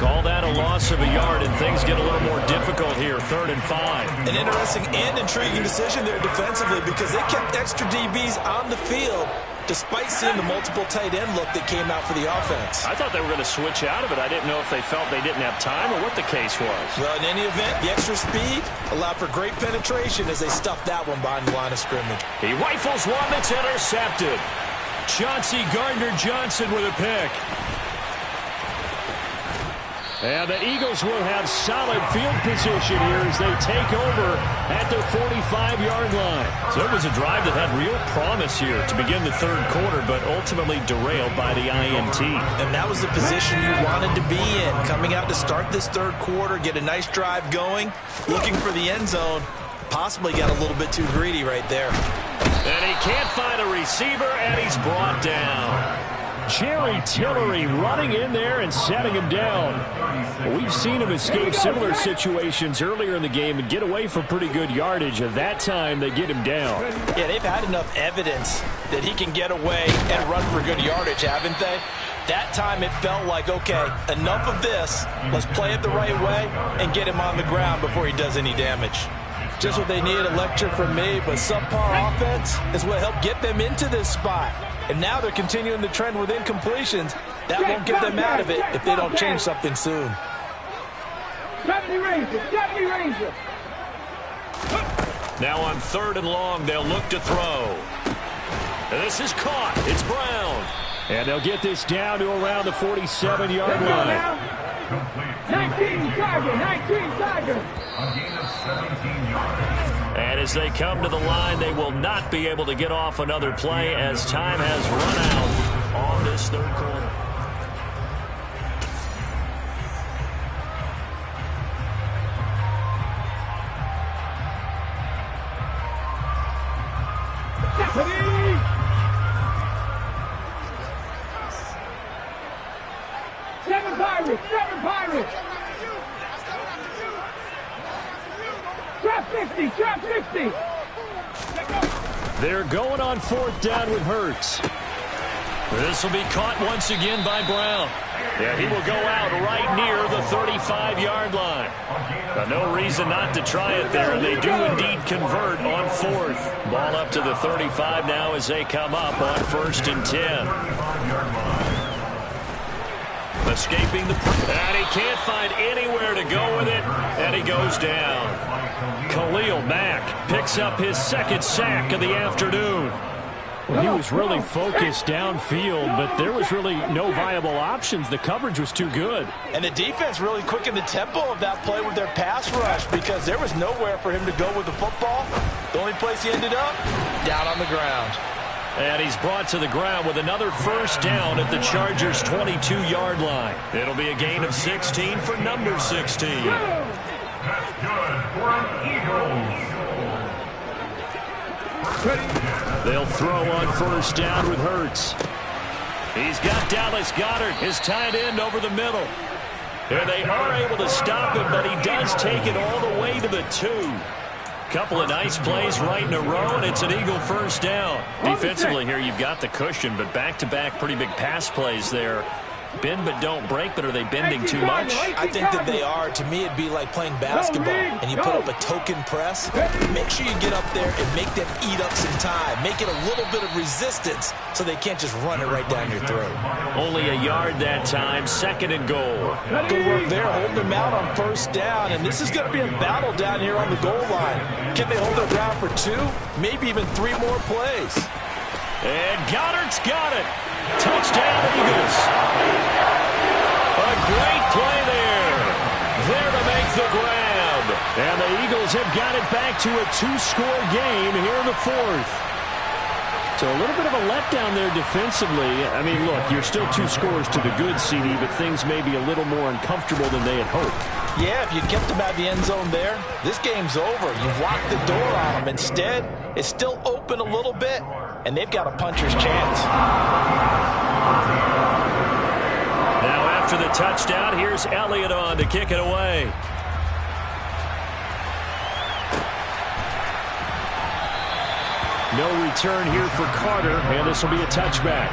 Speaker 3: Call that a loss of a yard, and things get a little more difficult here, 3rd and 5.
Speaker 4: An interesting and intriguing decision there defensively because they kept extra DBs on the field despite seeing the multiple tight end look that came out for the offense.
Speaker 3: I thought they were going to switch out of it. I didn't know if they felt they didn't have time or what the case was.
Speaker 4: Well, in any event, the extra speed allowed for great penetration as they stuffed that one behind the line of scrimmage.
Speaker 3: He rifles one that's intercepted. Chauncey Gardner-Johnson with a pick. And the Eagles will have solid field position here as they take over at their 45-yard line. So it was a drive that had real promise here to begin the 3rd quarter, but ultimately derailed by the INT.
Speaker 4: And that was the position you wanted to be in. Coming out to start this 3rd quarter, get a nice drive going, looking for the end zone. Possibly got a little bit too greedy right there.
Speaker 3: And he can't find a receiver, and he's brought down. Jerry Tillery running in there and setting him down. We've seen him escape similar situations earlier in the game and get away for pretty good yardage. At that time, they get him down.
Speaker 4: Yeah, they've had enough evidence that he can get away and run for good yardage, haven't they? That time it felt like, okay, enough of this. Let's play it the right way and get him on the ground before he does any damage. Just what they needed, a lecture from me, but subpar offense is what helped get them into this spot. And now they're continuing the trend with incompletions. That won't get them out of it if they don't change something soon.
Speaker 5: 70 Ranger.
Speaker 3: Now on 3rd and long, they'll look to throw. This is caught. It's Brown. And they'll get this down to around the 47-yard line.
Speaker 5: 19 Tiger.
Speaker 6: A gain of 17 yards.
Speaker 3: And as they come to the line, they will not be able to get off another play as time has run out on this 3rd quarter.
Speaker 5: Seven Pirates. Trap 50.
Speaker 3: They're going on 4th down with Hurts. This will be caught once again by Brown. Yeah, he will go out right near the 35-yard line. No reason not to try it there, and they do indeed convert on 4th. Ball up to the 35 now as they come up on 1st and 10. Escaping the... And he can't find anywhere to go with it, and he goes down. Khalil Mack picks up his 2nd sack of the afternoon. Well, he was really focused downfield, but there was really no viable options. The coverage was too good.
Speaker 4: And the defense really quickened the tempo of that play with their pass rush because there was nowhere for him to go with the football. The only place he ended up, down on the ground.
Speaker 3: And he's brought to the ground with another 1st down at the Chargers' 22-yard line. It'll be a gain of 16 for number 16.
Speaker 6: That's good for an Eagles.
Speaker 3: They'll throw on 1st down with Hurts. He's got Dallas Goedert, his tight end, over the middle. And they are able to stop him, but he does take it all the way to the 2. Couple of nice plays right in a row, and it's an Eagle 1st down. Defensively here, you've got the cushion, but back-to-back pretty big pass plays there. Bend but don't break, but are they bending too much?
Speaker 4: I think that they are. To me, it'd be like playing basketball, and you put up a token press. Make sure you get up there and make them eat up some time. Make it a little bit of resistance so they can't just run it right down your throat.
Speaker 3: Only a yard that time, 2nd and goal.
Speaker 4: Good work there, holding them out on 1st down, and this is going to be a battle down here on the goal line. Can they hold their ground for 2, maybe even 3 more plays?
Speaker 3: And Goddard's got it. Touchdown, Eagles. A great play there. There to make the grab. And the Eagles have got it back to a 2-score game here in the 4th. So a little bit of a letdown there defensively. I mean, look, you're still 2 scores to the good, CD, but things may be a little more uncomfortable than they had hoped.
Speaker 4: Yeah, if you kept them out of the end zone there, this game's over. You've locked the door on them. Instead, it's still open a little bit, and they've got a puncher's chance.
Speaker 3: Now after the touchdown, here's Elliott on to kick it away. No return here for Carter, and this will be a touchback.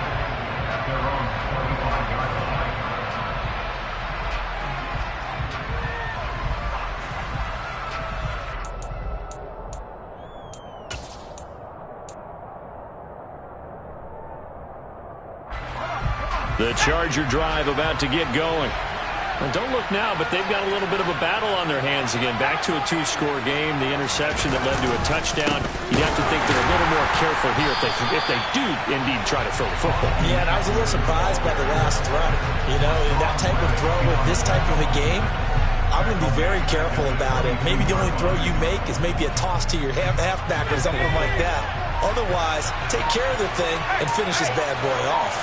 Speaker 3: The Charger drive about to get going. And don't look now, but they've got a little bit of a battle on their hands again. Back to a 2-score game. The interception that led to a touchdown. You'd have to think they're a little more careful here if they do indeed try to throw the football.
Speaker 4: Yeah, and I was a little surprised by the last throw. You know, that type of throw with this type of a game, I'm going to be very careful about it. Maybe the only throw you make is maybe a toss to your halfback or something like that. Otherwise, take care of the thing and finish this bad boy off.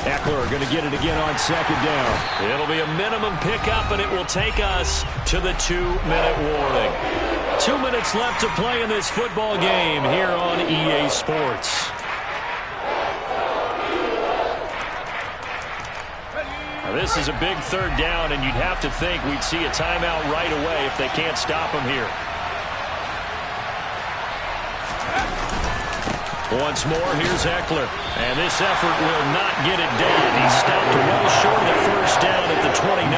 Speaker 2: Eckler going to get it again on second down.
Speaker 3: It'll be a minimum pickup, and it will take us to the 2-minute warning. 2 minutes left to play in this football game here on EA Sports. Now, this is a big third down, and you'd have to think we'd see a timeout right away if they can't stop them here. Once more, here's Eckler. And this effort will not get it done. He stopped well short of the first down at the 29.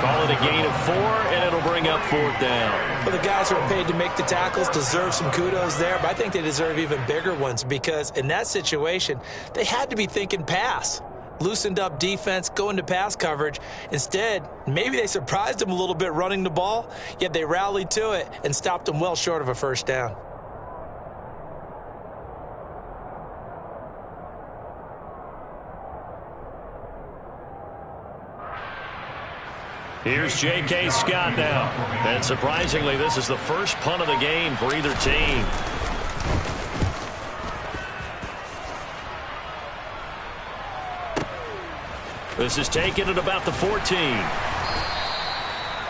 Speaker 3: Call it a gain of 4, and it'll bring up 4th down.
Speaker 4: Well, the guys who are paid to make the tackles deserve some kudos there, but I think they deserve even bigger ones because in that situation, they had to be thinking pass. Loosened up defense, go into pass coverage. Instead, maybe they surprised them a little bit running the ball, yet they rallied to it and stopped them well short of a first down.
Speaker 3: Here's J.K. Scott now. And surprisingly, this is the first punt of the game for either team. This is taken at about the 14.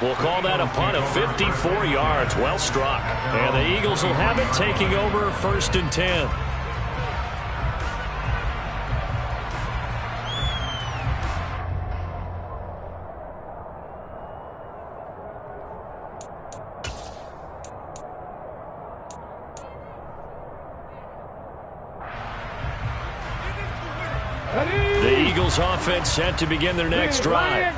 Speaker 3: We'll call that a punt of 54 yards. Well struck. And the Eagles will have it, taking over 1st and 10. The Eagles offense set to begin their next drive.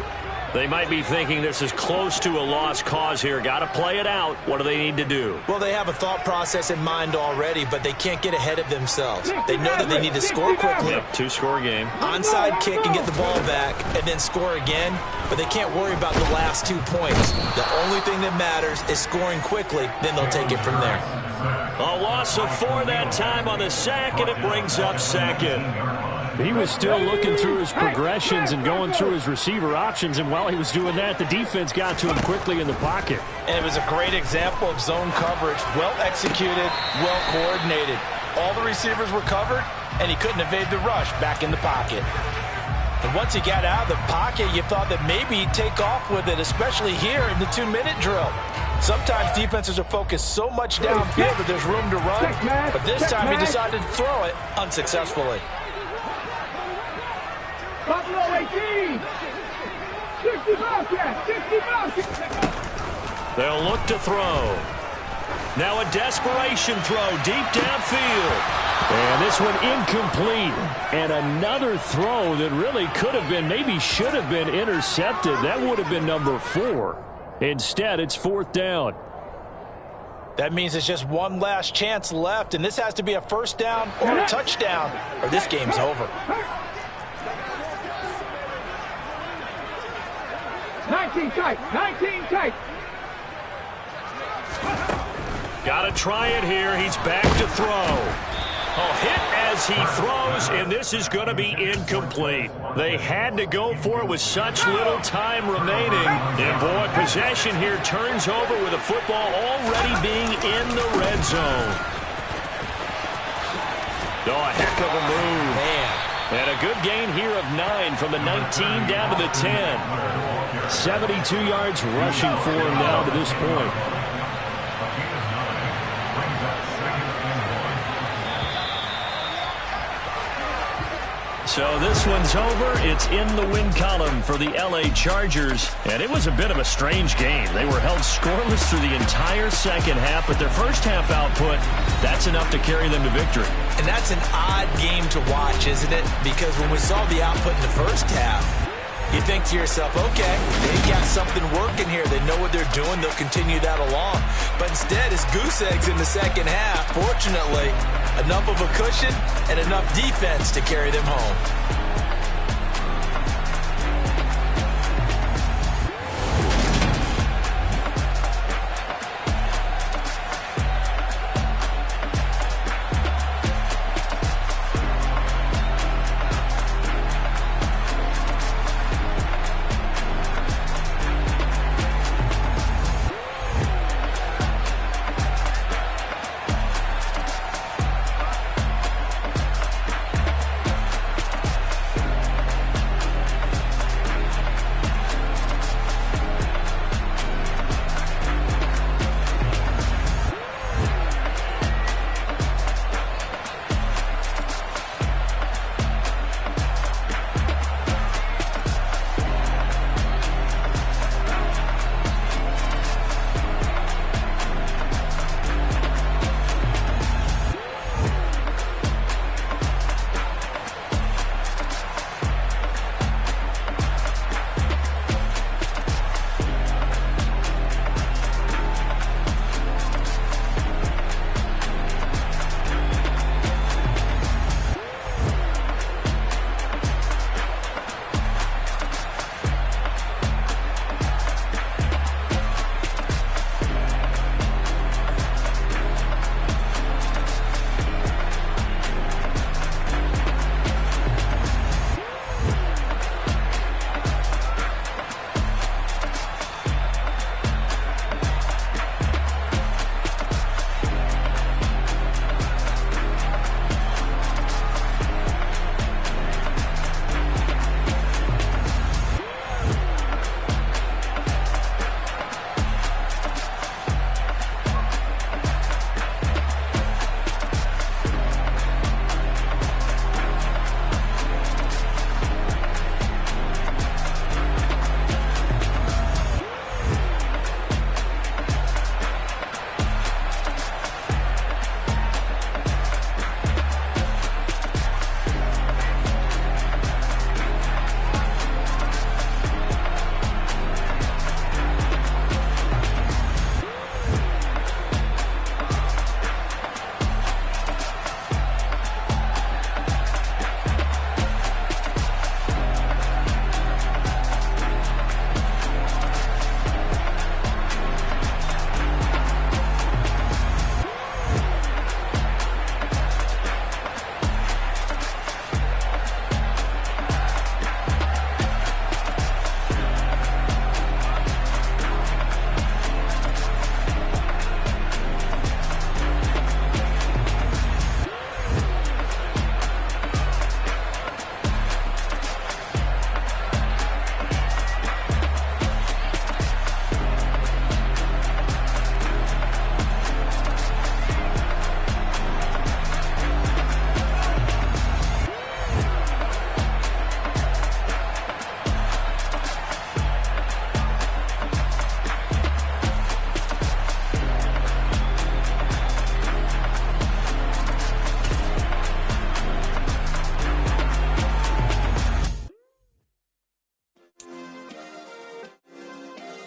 Speaker 3: They might be thinking this is close to a lost cause here. Got to play it out. What do they need to do?
Speaker 4: Well, they have a thought process in mind already, but they can't get ahead of themselves. They know that they need to score quickly.
Speaker 3: Yep, 2-score game.
Speaker 4: Onside kick and get the ball back and then score again, but they can't worry about the last 2 points. The only thing that matters is scoring quickly, then they'll take it from there.
Speaker 3: A loss of 4 that time on the sack, and it brings up 2nd.
Speaker 2: He was still looking through his progressions and going through his receiver options, and while he was doing that, the defense got to him quickly in the pocket.
Speaker 8: And it was a great example of zone coverage. Well executed, well coordinated. All the receivers were covered, and he couldn't evade the rush back in the pocket. And once he got out of the pocket, you thought that maybe he'd take off with it, especially here in the 2-minute drill. Sometimes defenses are focused so much downfield that there's room to run, but this time he decided to throw it unsuccessfully.
Speaker 5: Buffalo 18! 60 Bobcats! 60 Bobcats!
Speaker 3: They'll look to throw. Now a desperation throw deep downfield.
Speaker 2: And this one incomplete. And another throw that really could have been, maybe should have been intercepted. That would have been number 4. Instead, it's 4th down.
Speaker 8: That means it's just one last chance left, and this has to be a first down or a touchdown, or this game's over.
Speaker 5: 19 tight, 19 tight.
Speaker 3: Got to try it here. He's back to throw. A hit as he throws, and this is going to be incomplete. They had to go for it with such little time remaining. And, boy, possession here turns over with the football already being in the red zone. Oh, a heck of a move.
Speaker 4: Man.
Speaker 3: And a good gain here of 9 from the 19 down to the 10.
Speaker 2: 72 yards rushing for him now to this point.
Speaker 3: So this one's over. It's in the win column for the L.A. Chargers. And it was a bit of a strange game. They were held scoreless through the entire second half, but their first half output, that's enough to carry them to victory.
Speaker 4: And that's an odd game to watch, isn't it? Because when we saw the output in the first half,
Speaker 8: You think to yourself, okay, they got something working here. They know what they're doing. They'll continue that along. But instead, it's goose eggs in the second half. Fortunately, enough of a cushion and enough defense to carry them home.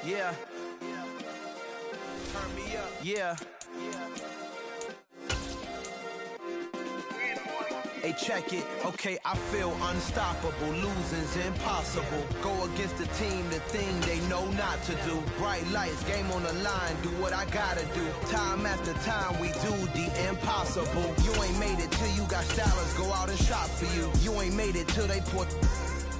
Speaker 9: Yeah. Turn me up. Yeah. Hey, check it. Okay, I feel unstoppable. Losing's impossible. Go against the team, the thing they know not to do. Bright lights, game on the line. Do what I gotta do. Time after time, we do the impossible. You ain't made it till you got stylists go out and shop for you. You ain't made it till they put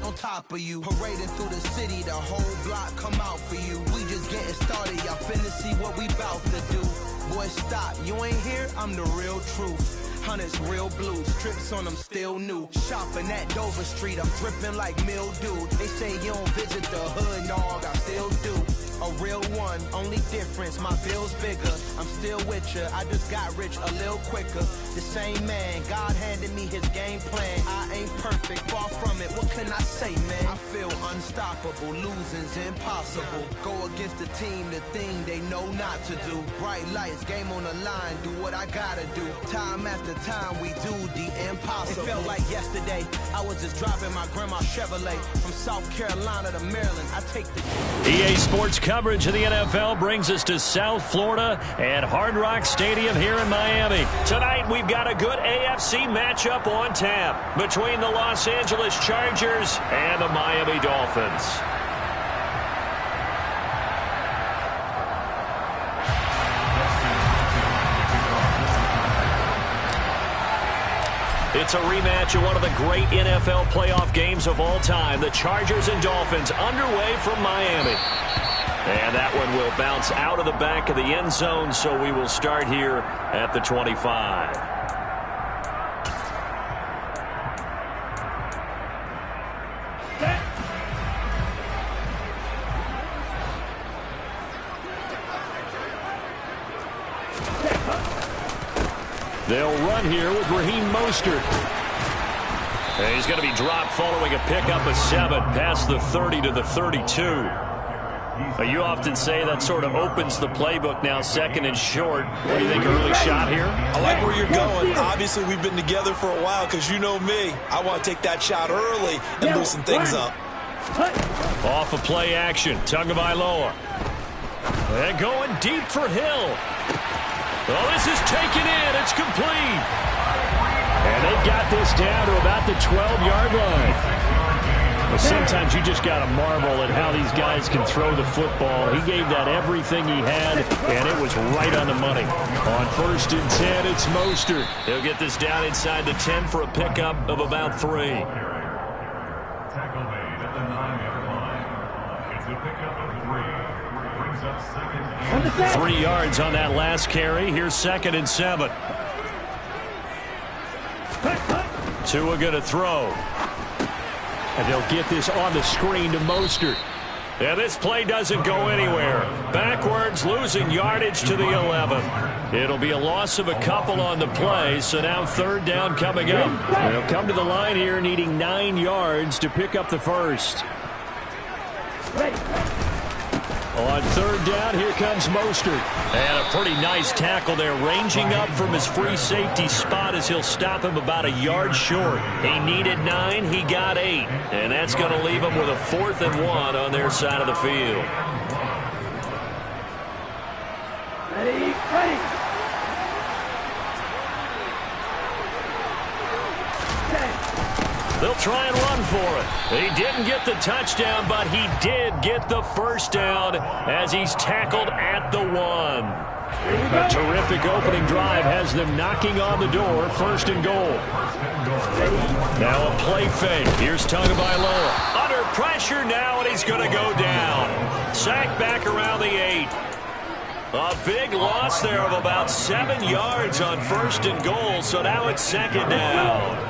Speaker 9: on top of you. Parading through the city, the whole block come out for you. We just getting started, y'all finna see what we bout to do. Boy, stop, you ain't here, I'm the real truth. Hunters, real blues, strips on them still new. Shopping at Dover Street, I'm dripping like mildew. They say you don't visit the hood, dog, I still do. a real one. Only difference, my bill's bigger. I'm still with ya. I just got rich a little quicker. The same man, God handed me his game plan. I ain't perfect, far from it. What can I say, man? I feel unstoppable. Losing's impossible. Go against the team, the thing they know not to do. Bright lights, game on the line. Do what I gotta do. Time after time, we do the impossible. It felt like yesterday. I was just driving my grandma's Chevrolet from South Carolina to Maryland. I take the
Speaker 3: EA Sports coverage of the NFL brings us to South Florida at Hard Rock Stadium here in Miami. Tonight, we've got a good AFC matchup on tap between the Los Angeles Chargers and the Miami Dolphins. It's a rematch of one of the great NFL playoff games of all time. The Chargers and Dolphins underway from Miami. And that one will bounce out of the back of the end zone, so we will start here at the 25. They'll run here with Raheem Mostert. And he's going to be dropped following a pickup of 7 past the 30 to the 32. You often say that sort of opens the playbook now, second and short. What do you think, early shot here?
Speaker 4: I like where you're going. Obviously, we've been together for a while because you know me. I want to take that shot early and loosen things up.
Speaker 3: Off of play action, Tagovailoa. And going deep for Hill. Oh, this is taken in. It's complete. And they've got this down to about the 12-yard line. But sometimes you just got to marvel at how these guys can throw the football. He gave that everything he had, and it was right on the money. On 1st and 10, it's Mostert. He'll get this down inside the 10 for a pickup of about 3.
Speaker 6: Tackle made at the 9-yard line. It's a pickup of 3. Brings up 2nd and
Speaker 3: 3 yards on that last carry. Here's 2nd and 7. Tua going to throw.
Speaker 2: And they'll get this on the screen to Mostert.
Speaker 3: Yeah, this play doesn't go anywhere. Backwards, losing yardage to the 11. It'll be a loss of a couple on the play, so now 3rd down coming up.
Speaker 2: They'll come to the line here needing 9 yards to pick up the first.
Speaker 3: On 3rd down, here comes Mostert. And a pretty nice tackle there, ranging up from his free safety spot as he'll stop him about a yard short. He needed 9, he got 8. And that's going to leave him with a 4th and 1 on their side of the field.
Speaker 5: Ready.
Speaker 3: They'll try and run for it. He didn't get the touchdown, but he did get the first down as he's tackled at the 1.
Speaker 2: A terrific opening drive has them knocking on the door. 1st and goal.
Speaker 3: Now a play fake. Here's Tagovailoa. Under pressure now, and he's going to go down. Sacked back around the 8. A big loss there of about 7 yards on 1st and goal, so now it's 2nd down.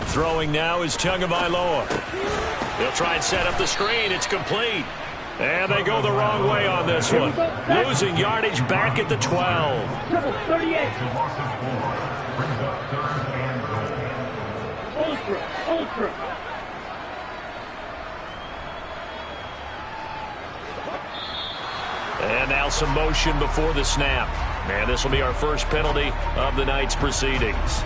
Speaker 3: Throwing now is Tagovailoa. He'll try and set up the screen. It's complete. And they go the wrong way on this one. Losing yardage back at the 12.
Speaker 5: 38.
Speaker 6: Brings up 3rd and goal.
Speaker 5: Ultra.
Speaker 3: And now some motion before the snap. And this will be our first penalty of the night's proceedings.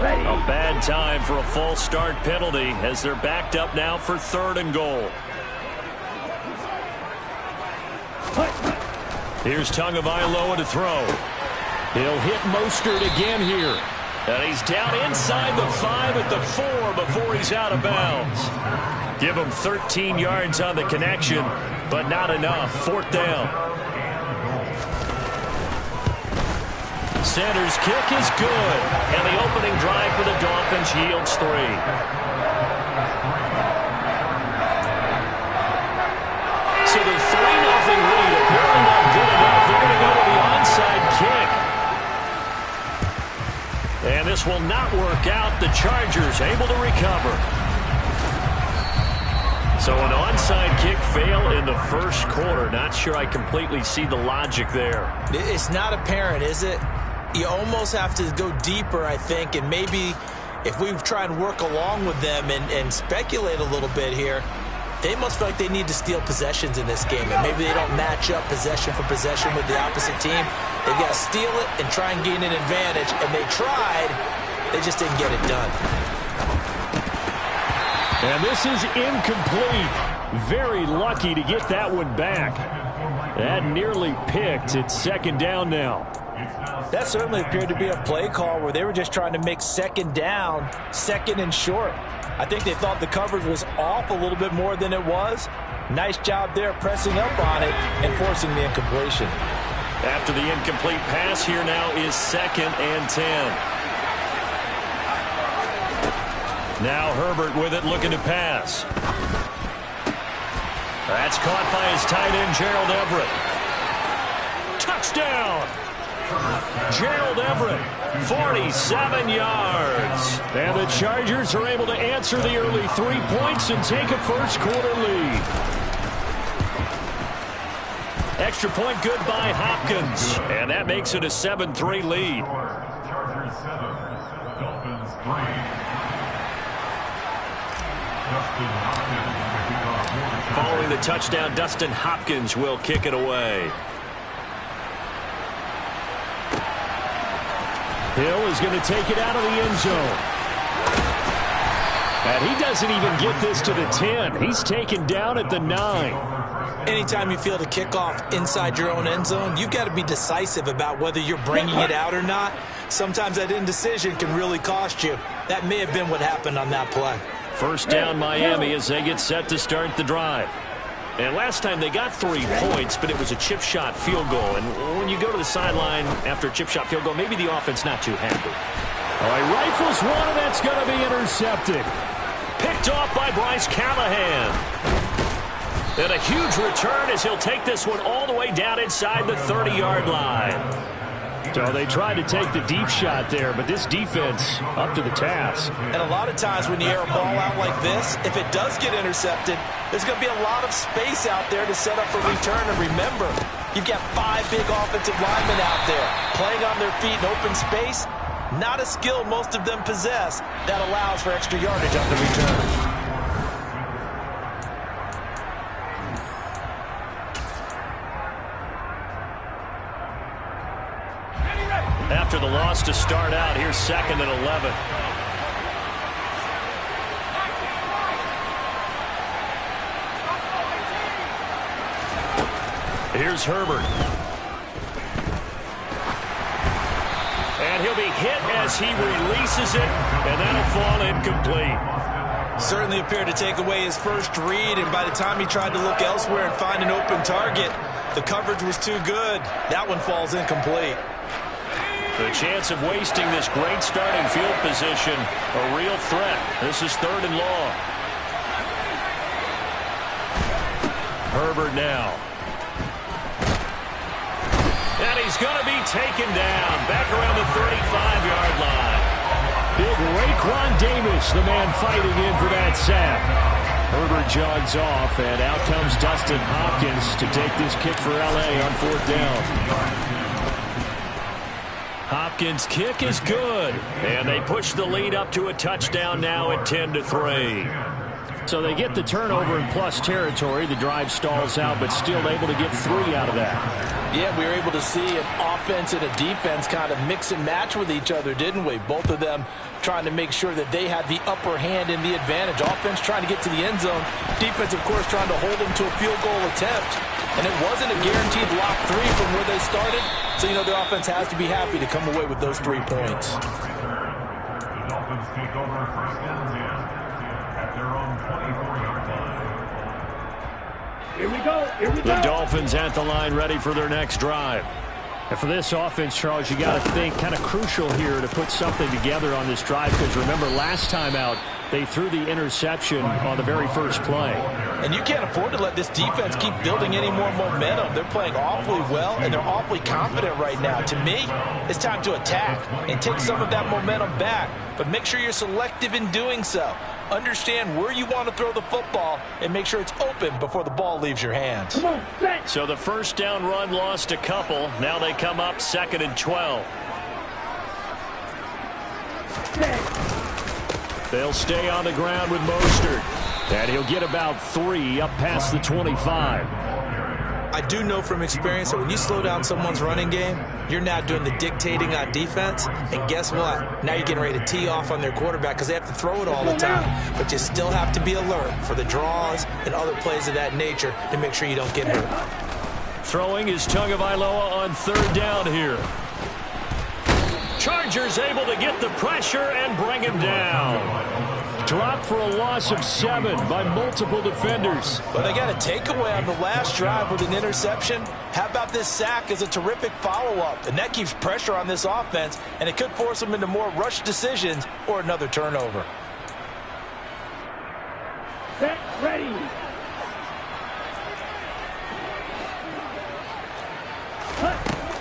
Speaker 3: A bad time for a false start penalty as they're backed up now for 3rd and goal. Here's Tagovailoa to throw.
Speaker 2: He'll hit Mostert again here.
Speaker 3: And he's down inside the 5 at the 4 before he's out of bounds. Give him 13 yards on the connection, but not enough. 4th down. Center's kick is good, and the opening drive for the Dolphins yields 3. So the 3-0 lead apparently not good enough. They're going to go to the onside kick. And this will not work out. The Chargers able to recover. So an onside kick fail in the first quarter. Not sure I completely see the logic there.
Speaker 8: It's not apparent, is it? You almost have to go deeper, I think, and maybe if we try and work along with them and speculate a little bit here, they must feel like they need to steal possessions in this game, and maybe they don't match up possession for possession with the opposite team. They've got to steal it and try and gain an advantage, and they tried. They just didn't get it done.
Speaker 2: And this is incomplete. Very lucky to get that one back. That nearly picked. It's second down now.
Speaker 8: That certainly appeared to be a play call where they were just trying to make second down, second and short. I think they thought the coverage was off a little bit more than it was. Nice job there pressing up on it and forcing the incompletion.
Speaker 3: After the incomplete pass, here now is 2nd and 10. Now Herbert with it, looking to pass. That's caught by his tight end, Gerald Everett. Touchdown! Gerald Everett, 47 yards.
Speaker 2: And the Chargers are able to answer the early 3 points and take a first-quarter lead.
Speaker 3: Extra point good by Hopkins. And that makes it a 7-3 lead.
Speaker 6: Chargers 7, Dolphins 3.
Speaker 3: Following the touchdown, Dustin Hopkins will kick it away.
Speaker 2: Hill is going to take it out of the end zone. And he doesn't even get this to the 10. He's taken down at the 9.
Speaker 8: Anytime you field a kickoff inside your own end zone, you've got to be decisive about whether you're bringing it out or not. Sometimes that indecision can really cost you. That may have been what happened on that play.
Speaker 3: First down Miami as they get set to start the drive. And last time they got 3 points, but it was a chip shot field goal. And when you go to the sideline after a chip shot field goal, maybe the offense not too happy.
Speaker 2: All right, rifles one, and that's going to be intercepted.
Speaker 3: Picked off by Bryce Callahan. And a huge return as he'll take this one all the way down inside the 30-yard line.
Speaker 2: So they tried to take the deep shot there, but this defense up to the task.
Speaker 8: And a lot of times when you air a ball out like this, if it does get intercepted, there's going to be a lot of space out there to set up a return. And remember, you've got 5 big offensive linemen out there playing on their feet in open space. Not a skill most of them possess that allows for extra yardage on the return.
Speaker 3: After the loss to start out, here's 2nd and 11. Here's Herbert. And he'll be hit as he releases it, and that'll fall incomplete.
Speaker 8: Certainly appeared to take away his first read, and by the time he tried to look elsewhere and find an open target, the coverage was too good. That one falls incomplete.
Speaker 3: The chance of wasting this great starting field position, a real threat. This is 3rd and long. Herbert now. And he's going to be taken down back around the 35-yard line.
Speaker 2: Big Raekwon Davis, the man fighting in for that sack. Herbert jogs off, and out comes Dustin Hopkins to take this kick for L.A. on 4th down.
Speaker 3: Hopkins' kick is good, and they push the lead up to a touchdown now at 10-3.
Speaker 2: So they get the turnover in plus territory. The drive stalls out, but still able to get 3 out of that.
Speaker 8: Yeah, we were able to see an offense and a defense kind of mix and match with each other, didn't we? Both of them trying to make sure that they had the upper hand and the advantage. Offense trying to get to the end zone. Defense, of course, trying to hold them to a field goal attempt. And it wasn't a guaranteed lock 3 from where they started. So, you know, their offense has to be happy to come away with those 3 points.
Speaker 6: The Dolphins take over 1st and 10 at their own 24-yard line.
Speaker 5: Here we go. Here we go.
Speaker 3: The Dolphins at the line, ready for their next drive.
Speaker 2: And for this offense, Charles, you got to think kind of crucial here to put something together on this drive, because remember last time out, They threw the interception on the very first play.
Speaker 8: And you can't afford to let this defense keep building any more momentum. They're playing awfully well, and they're awfully confident right now. To me, it's time to attack and take some of that momentum back. But make sure you're selective in doing so. Understand where you want to throw the football and make sure it's open before the ball leaves your hands.
Speaker 3: So the first down run lost a couple. Now they come up 2nd and 12. They'll stay on the ground with Mostert. And he'll get about 3 up past the 25.
Speaker 8: I do know from experience that when you slow down someone's running game, you're now doing the dictating on defense. And guess what? Now you're getting ready to tee off on their quarterback because they have to throw it all the time. But you still have to be alert for the draws and other plays of that nature to make sure you don't get hurt.
Speaker 3: Throwing is Tagovailoa on 3rd down here. Chargers able to get the pressure and bring him down. Dropped for a loss of 7 by multiple defenders.
Speaker 8: But they got a takeaway on the last drive with an interception. How about this sack as a terrific follow-up? And that keeps pressure on this offense, and it could force them into more rush decisions or another turnover.
Speaker 5: Set, ready.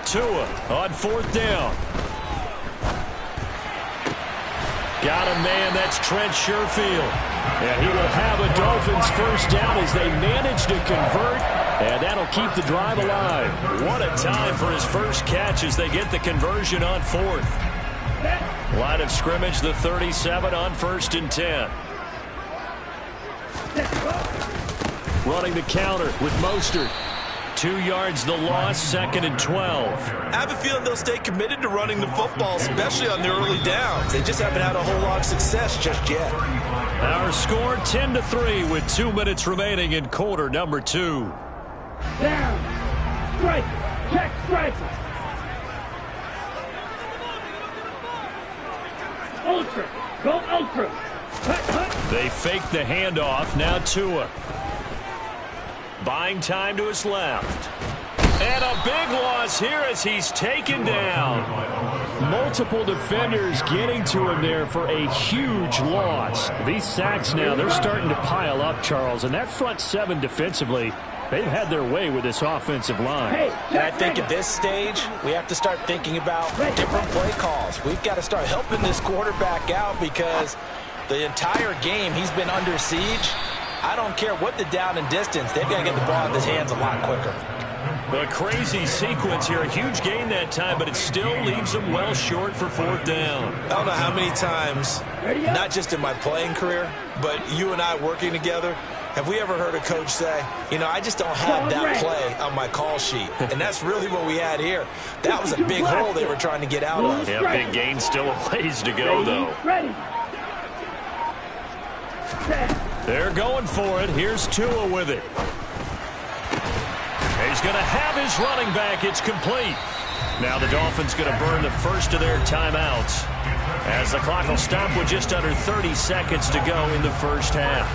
Speaker 3: Tua on 4th down. Got a man, that's Trent Sherfield. And he will have a Dolphins first down as they manage to convert. And that'll keep the drive alive. What a time for his first catch as they get the conversion on 4th. Line of scrimmage, the 37 on 1st and 10. Running the counter with Mostert. 2 yards the loss, 2nd and 12.
Speaker 8: I have a feeling they'll stay committed to running the football, especially on their early downs. They just haven't had a whole lot of success just yet.
Speaker 3: Our score 10-3 with 2 minutes remaining in quarter number 2.
Speaker 5: Down. Strike. Check strike. Ultra. Go ultra.
Speaker 3: They fake the handoff. Now Tua. Buying time to his left. And a big loss here as he's taken down.
Speaker 2: Multiple defenders getting to him there for a huge loss. These sacks now, they're starting to pile up, Charles. And that front 7 defensively, they've had their way with this offensive line.
Speaker 8: And I think at this stage, we have to start thinking about different play calls. We've got to start helping this quarterback out because the entire game he's been under siege. I don't care what the down and distance. They've got to get the ball in his hands a lot quicker.
Speaker 3: A crazy sequence here. A huge gain that time, but it still leaves them well short for 4th down.
Speaker 8: I don't know how many times, not just in my playing career, but you and I working together, have we ever heard a coach say, you know, I just don't have that play on my call sheet. And that's really what we had here. That was a big hole they were trying to get out of.
Speaker 3: Yeah, big gain, still a ways to go, though. They're going for it. Here's Tua with it. He's going to have his running back. It's complete. Now the Dolphins going to burn the first of their timeouts as the clock will stop with just under 30 seconds to go in the first half.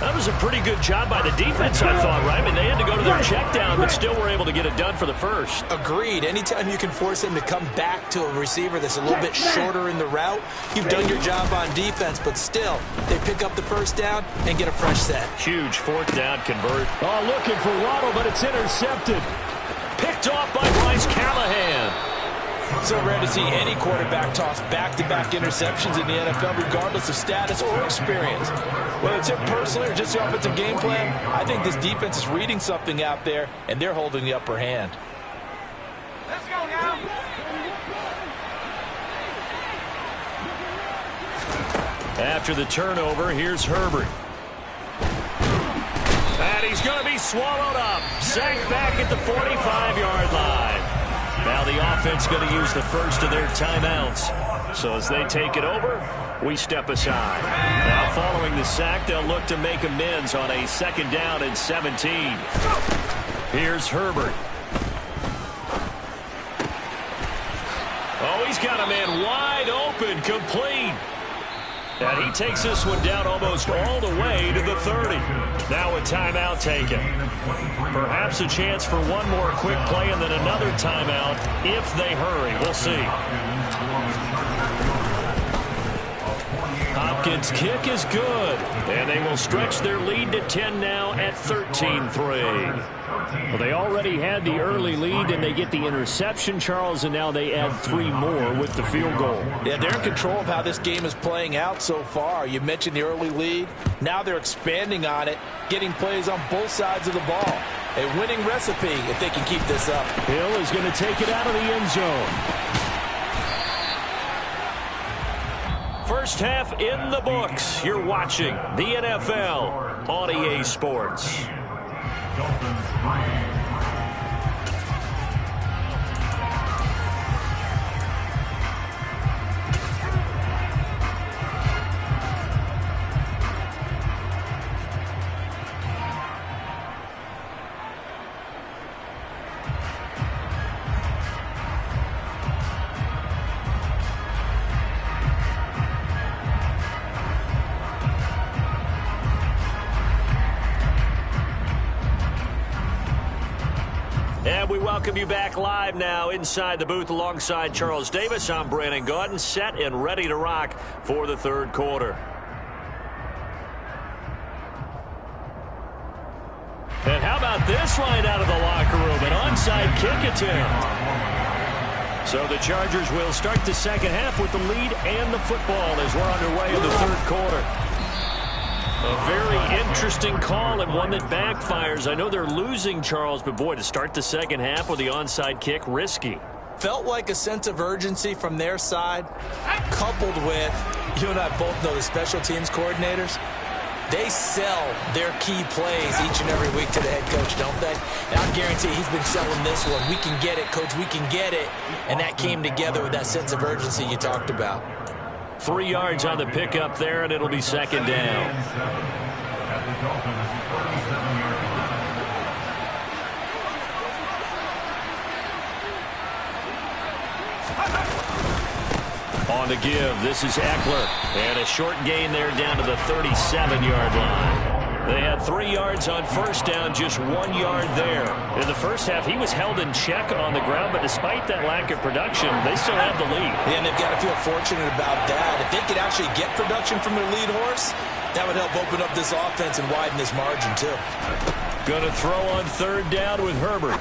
Speaker 3: That was a pretty good job by the defense, I thought, right? I mean, they had to go to their check down, but still were able to get it done for the first.
Speaker 8: Agreed. Anytime you can force him to come back to a receiver that's a little bit shorter in the route, you've done your job on defense, but still, they pick up the first down and get a fresh set.
Speaker 3: Huge 4th down convert.
Speaker 2: Oh, looking for Waddle, but it's intercepted.
Speaker 3: Picked off by Bryce Callahan.
Speaker 8: So rare to see any quarterback toss back-to-back interceptions in the NFL, regardless of status or experience. Whether it's him personally or just the offensive game plan, I think this defense is reading something out there, and they're holding the upper hand.
Speaker 5: Let's go now.
Speaker 3: After the turnover, here's Herbert. And he's going to be swallowed up. Sacked back at the 45-yard line. Now the offense going to use the first of their timeouts. So as they take it over, we step aside. Now following the sack, they'll look to make amends on a 2nd down and 17. Here's Herbert. Oh, he's got a man wide open, complete. And he takes this one down almost all the way to the 30. Now a timeout taken. Perhaps a chance for one more quick play and then another timeout if they hurry. We'll see. Hopkins' kick is good. And they will stretch their lead to 10 now at 13-3.
Speaker 2: Well, they already had the early lead, and they get the interception, Charles, and now they add 3 more with the field goal.
Speaker 4: Yeah, they're in control of how this game is playing out so far. You mentioned the early lead. Now they're expanding on it, getting plays on both sides of the ball. A winning recipe if they can keep this up.
Speaker 2: Hill is going to take it out of the end zone.
Speaker 3: First half in the books. You're watching the NFL on EA Sports.
Speaker 6: Dolphins 3.
Speaker 3: And we welcome you back live now inside the booth alongside Charles Davis. I'm Brandon Gaudin, set and ready to rock for the third quarter. And how about this line out of the locker room? An onside kick attempt. So the Chargers will start the second half with the lead and the football as we're underway in the third quarter. A very interesting call and one that backfires. I know they're losing, Charles, but boy, to start the second half with the onside kick, risky.
Speaker 4: Felt like a sense of urgency from their side, coupled with, you and I both know the special teams coordinators, they sell their key plays each and every week to the head coach, don't they? And I guarantee he's been selling this one. We can get it, coach, we can get it. And that came together with that sense of urgency you talked about.
Speaker 3: 3 yards on the pickup there, and it'll be second down.
Speaker 6: At the Dolphins 37-yard
Speaker 3: On the give, this is Eckler. And a short gain there down to the 37-yard line. They had 3 yards on first down, just 1 yard there. In the first half, he was held in check on the ground, but despite that lack of production, they still have the lead.
Speaker 4: Yeah, and they've got to feel fortunate about that. If they could actually get production from their lead horse, that would help open up this offense and widen this margin, too.
Speaker 3: Going to throw on third down with Herbert.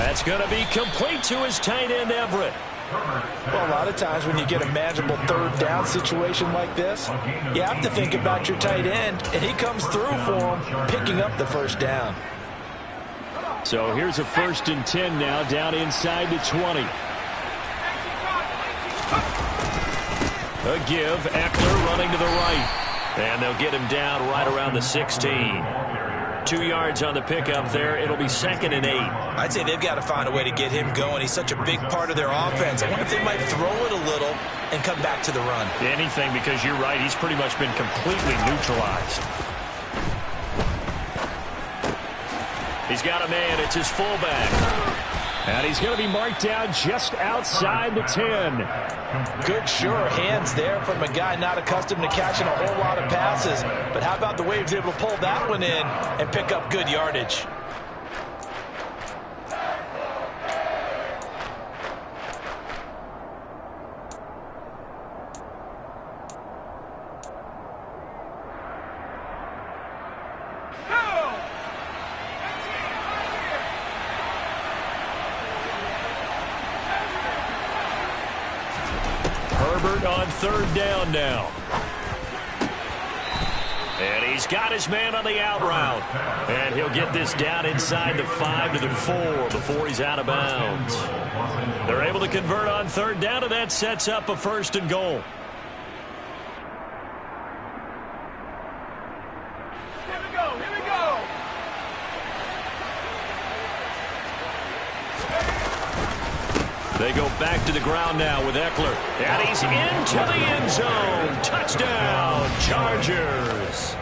Speaker 3: That's going to be complete to his tight end, Everett.
Speaker 4: Well, a lot of times when you get a manageable third down situation like this, you have to think about your tight end, and he comes through for him, picking up the first down.
Speaker 2: So here's a 1st and 10 now, down inside the 20.
Speaker 3: A give, Eckler running to the right. And they'll get him down right around the 16. 2 yards on the pickup there. It'll be 2nd and 8.
Speaker 4: I'd say they've got to find a way to get him going. He's such a big part of their offense. I wonder if they might throw it a little and come back to the run.
Speaker 2: Anything, because you're right. He's pretty much been completely neutralized.
Speaker 3: He's got a man. It's his fullback.
Speaker 2: And he's going to be marked down just outside the 10.
Speaker 4: Good, sure hands there from a guy not accustomed to catching a whole lot of passes. But how about the way he was able to pull that one in and pick up good yardage?
Speaker 3: On third down now. And he's got his man on the out route. And he'll get this down inside the 5 to the 4 before he's out of bounds. They're able to convert on third down, and that sets up a 1st and goal. They go back to the ground now with Eckler. And he's into the end zone. Touchdown, Chargers.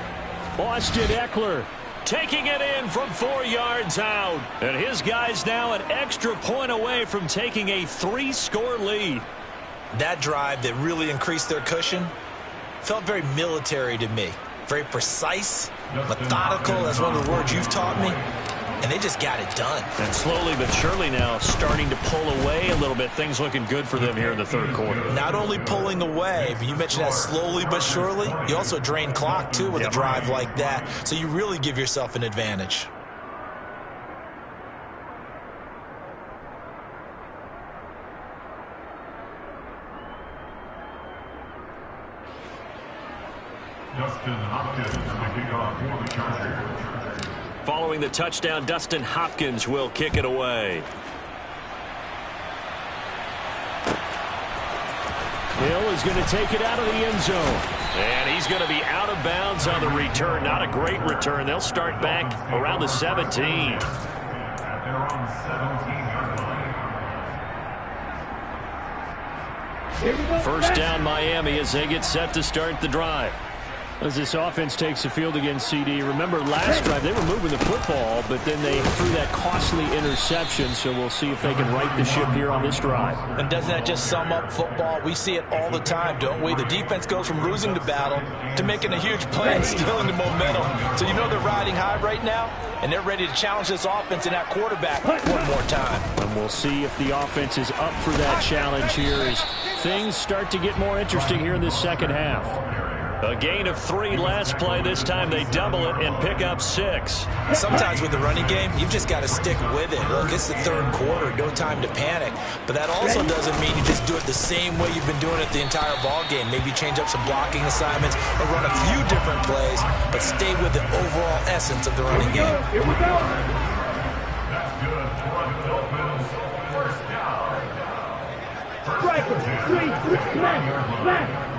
Speaker 2: Austin Eckler
Speaker 3: taking it in from 4 yards out. And his guys now an extra point away from taking a 3-score lead.
Speaker 4: That drive that really increased their cushion felt very military to me. Very precise, methodical. That's one of the words you've taught me.
Speaker 8: and they just got it done.
Speaker 3: And slowly but surely now starting to pull away a little bit. Things looking good for them here in the third quarter.
Speaker 8: Not only pulling away, but you mentioned that slowly but surely. You also drain clock, too, with a drive like that. So you really give yourself an advantage.
Speaker 6: Dustin Hopkins, the kickoff for the Chargers.
Speaker 3: Following the touchdown, Dustin Hopkins will kick it away.
Speaker 2: Hill is going to take it out of the end zone.
Speaker 3: And he's going to be out of bounds on the return. Not a great return. They'll start back around the 17.
Speaker 6: At their own 17-yard line.
Speaker 3: First down Miami as they get set to start the drive.
Speaker 2: As this offense takes the field against CD, remember last drive they were moving the football, but then they threw that costly interception, so we'll see if they can right the ship here on this drive.
Speaker 8: And doesn't that just sum up football? We see it all the time, don't we? The defense goes from losing the battle to making a huge play and stealing the momentum. So you know they're riding high right now, and they're ready to challenge this offense and that quarterback one more time.
Speaker 2: And we'll see if the offense is up for that challenge here as things start to get more interesting here in this second half.
Speaker 3: A gain of 3 last play. This time they double it and pick up 6.
Speaker 8: Sometimes with the running game, you've just got to stick with it. Look, it's the third quarter, no time to panic. But that also doesn't mean you just do it the same way you've been doing it the entire ball game. Maybe change up some blocking assignments or run a few different plays, but stay with the overall essence of the running game.
Speaker 6: Here we go. That's good for the Dolphins. First down.
Speaker 5: Striker, 3, smash.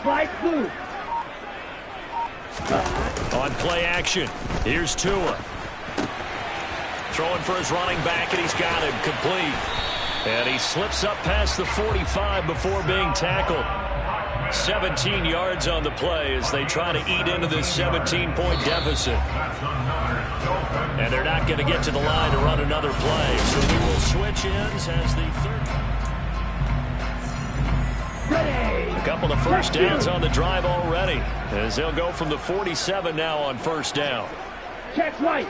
Speaker 5: Slide through.
Speaker 3: On play action, here's Tua. Throwing for his running back, and he's got him complete. And he slips up past the 45 before being tackled. 17 yards on the play as they try to eat into this 17-point deficit. And they're not going to get to the line to run another play. So we will switch ends as the third. A couple of first downs on the drive already as they'll go from the 47 now on first down.
Speaker 5: Check right.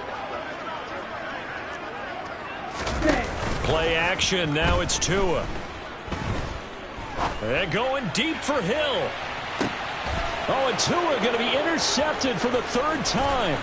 Speaker 3: Play action. Now it's Tua. And going deep for Hill. Oh, and Tua going to be intercepted for the third time.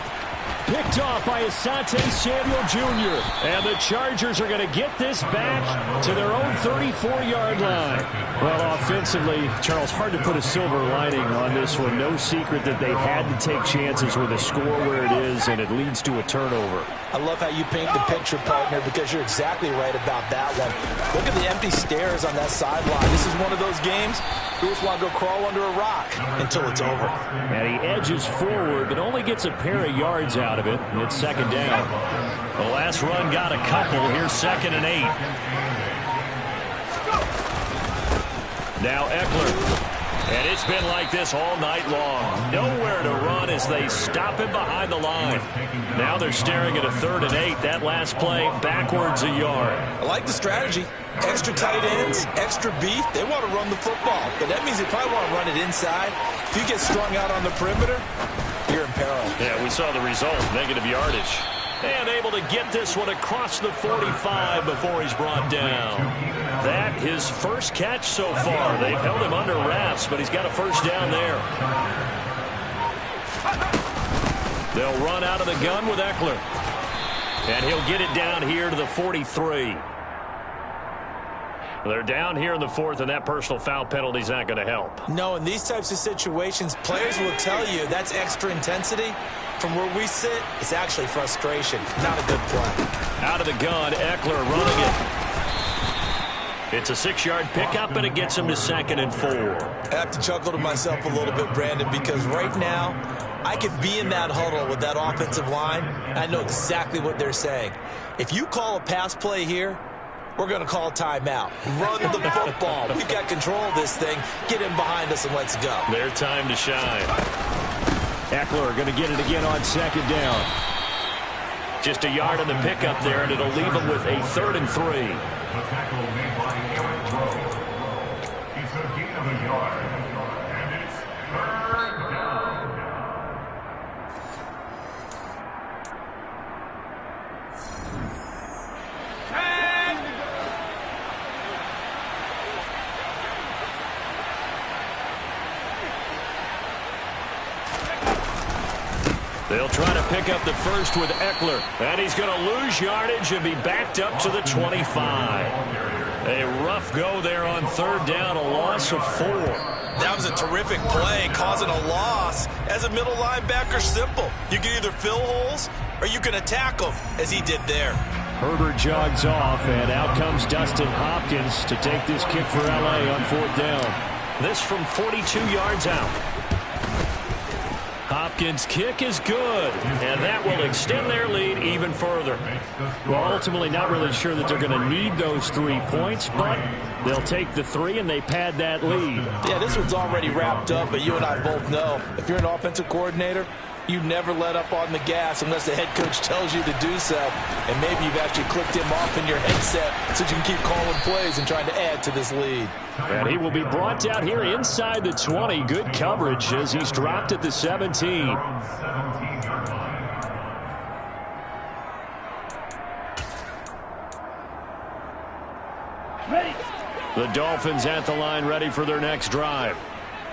Speaker 3: Picked off by Asante Samuel Jr. And the Chargers are going to get this back to their own 34-yard line. Well, offensively, Charles, hard to put a silver lining on this one. No secret that they had to take chances with a score where it is, and it leads to a turnover.
Speaker 8: I love how you paint the picture, partner, because you're exactly right about that one. Look at the empty stairs on that sideline. This is one of those games you just want to go crawl under a rock until it's over.
Speaker 2: And he edges forward, but only gets a pair of yards out of it, and it's second down.
Speaker 3: The last run got a couple. Here's 2nd and 8. Now Eckler. And it's been like this all night long. Nowhere to run as they stop him behind the line. Now they're staring at a 3rd and 8. That last play backwards a yard.
Speaker 8: I like the strategy. Extra tight ends, extra beef. They want to run the football, but that means they probably want to run it inside. If you get strung out on the perimeter, you're in peril.
Speaker 3: Yeah, we saw the result, negative yardage. And able to get this one across the 45 before he's brought down. That his first catch so far. They've held him under wraps, but he's got a first down there. They'll run out of the gun with Eckler. And he'll get it down here to the 43. They're down here in the 4th, and that personal foul penalty is not going to help.
Speaker 8: No, in these types of situations, players will tell you that's extra intensity. From where we sit, it's actually frustration. Not a good play.
Speaker 3: Out of the gun, Eckler running it. It's a 6-yard pickup, and it gets him to 2nd and 4.
Speaker 8: I have to chuckle to myself a little bit, Brandon, because right now, I could be in that huddle with that offensive line. I know exactly what they're saying. If you call a pass play here, we're going to call timeout. Run the football. We've got control of this thing. Get in behind us and let's go.
Speaker 3: Their time to shine.
Speaker 2: Eckler going to get it again on 2nd down.
Speaker 3: Just a yard on the pickup there, and it'll leave him with a 3rd and 3.
Speaker 6: The tackle made by Aaron Rose. It's a gain of a yard. And it's 3rd down.
Speaker 3: They'll try to pick up the first with Eckler. And he's going to lose yardage and be backed up to the 25. A rough go there on third down, a loss of 4.
Speaker 8: That was a terrific play, causing a loss. As a middle linebacker, simple. You can either fill holes or you can attack them, as he did there.
Speaker 2: Herbert jogs off, and out comes Dustin Hopkins to take this kick for L.A. on fourth down.
Speaker 3: This from 42 yards out. Hopkins' kick is good, and that will extend their lead even further.
Speaker 2: Well, ultimately not really sure that they're going to need those 3 points, but they'll take the 3 and they pad that lead.
Speaker 4: Yeah, this one's already wrapped up, but you and I both know if you're an offensive coordinator, you never let up on the gas unless the head coach tells you to do so. And maybe you've actually clicked him off in your headset so you can keep calling plays and trying to add to this lead.
Speaker 2: And he will be brought down here inside the 20. Good coverage as he's dropped at the 17. The Dolphins at the line ready for their next drive.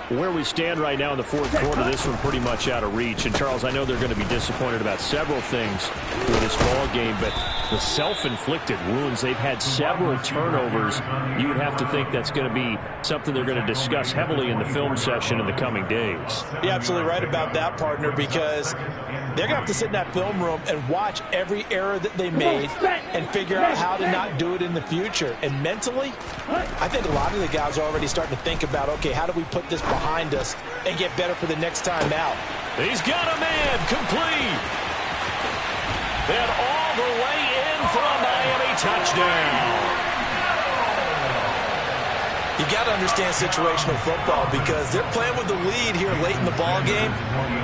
Speaker 2: Where we stand right now in the fourth quarter, this one pretty much out of reach. And, Charles, I know they're going to be disappointed about several things with this ball game, but the self-inflicted wounds, they've had several turnovers. You would have to think that's going to be something they're going to discuss heavily in the film session in the coming days.
Speaker 4: You're absolutely right about that, partner, because they're going to have to sit in that film room and watch every error that they made and figure out how to not do it in the future. And mentally, I think a lot of the guys are already starting to think about, okay, how do we put this behind us and get better for the next time out?
Speaker 3: He's got a man complete. And all the way in for a Miami touchdown.
Speaker 4: You got to understand situational football because they're playing with the lead here late in the ball game.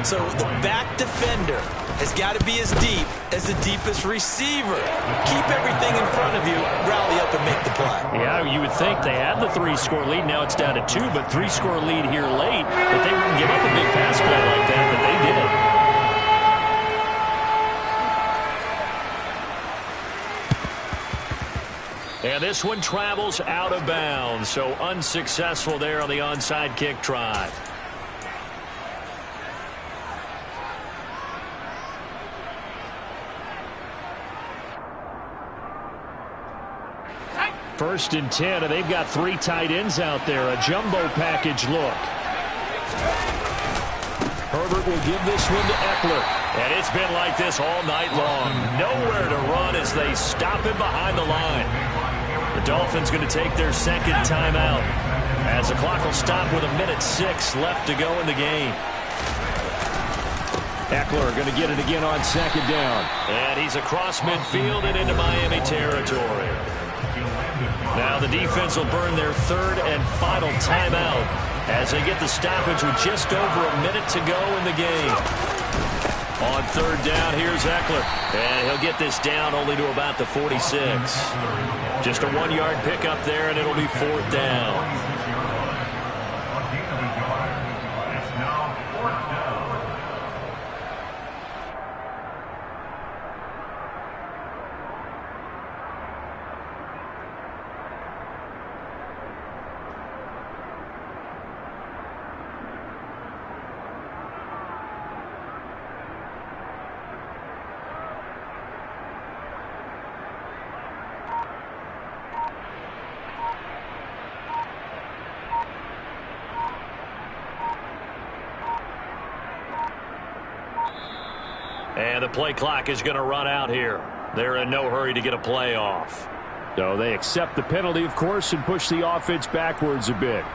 Speaker 4: So the back defender has got to be as deep as the deepest receiver. Keep everything in front of you, rally up and make the play.
Speaker 3: Yeah, you would think they had the 3-score lead. Now it's down to 2, but 3-score lead here late. But they wouldn't give up a big pass play like that, but they did. And this one travels out of bounds, so unsuccessful there on the onside kick try.
Speaker 2: First and 10, and they've got 3 tight ends out there. A jumbo package look. Herbert will give this one to Eckler.
Speaker 3: And it's been like this all night long. Nowhere to run as they stop him behind the line. The Dolphins going to take their second timeout as the clock will stop with 1:06 left to go in the game.
Speaker 2: Eckler going to get it again on second down.
Speaker 3: And he's across midfield and into Miami territory. Now the defense will burn their third and final timeout as they get the stoppage with just over a minute to go in the game. On third down, here's Eckler. And he'll get this down only to about the 46. Just a 1-yard pickup there, and it'll be fourth down. And the play clock is going to run out here. They're in no hurry to get a play off.
Speaker 2: So they accept the penalty, of course, and push the offense backwards a bit.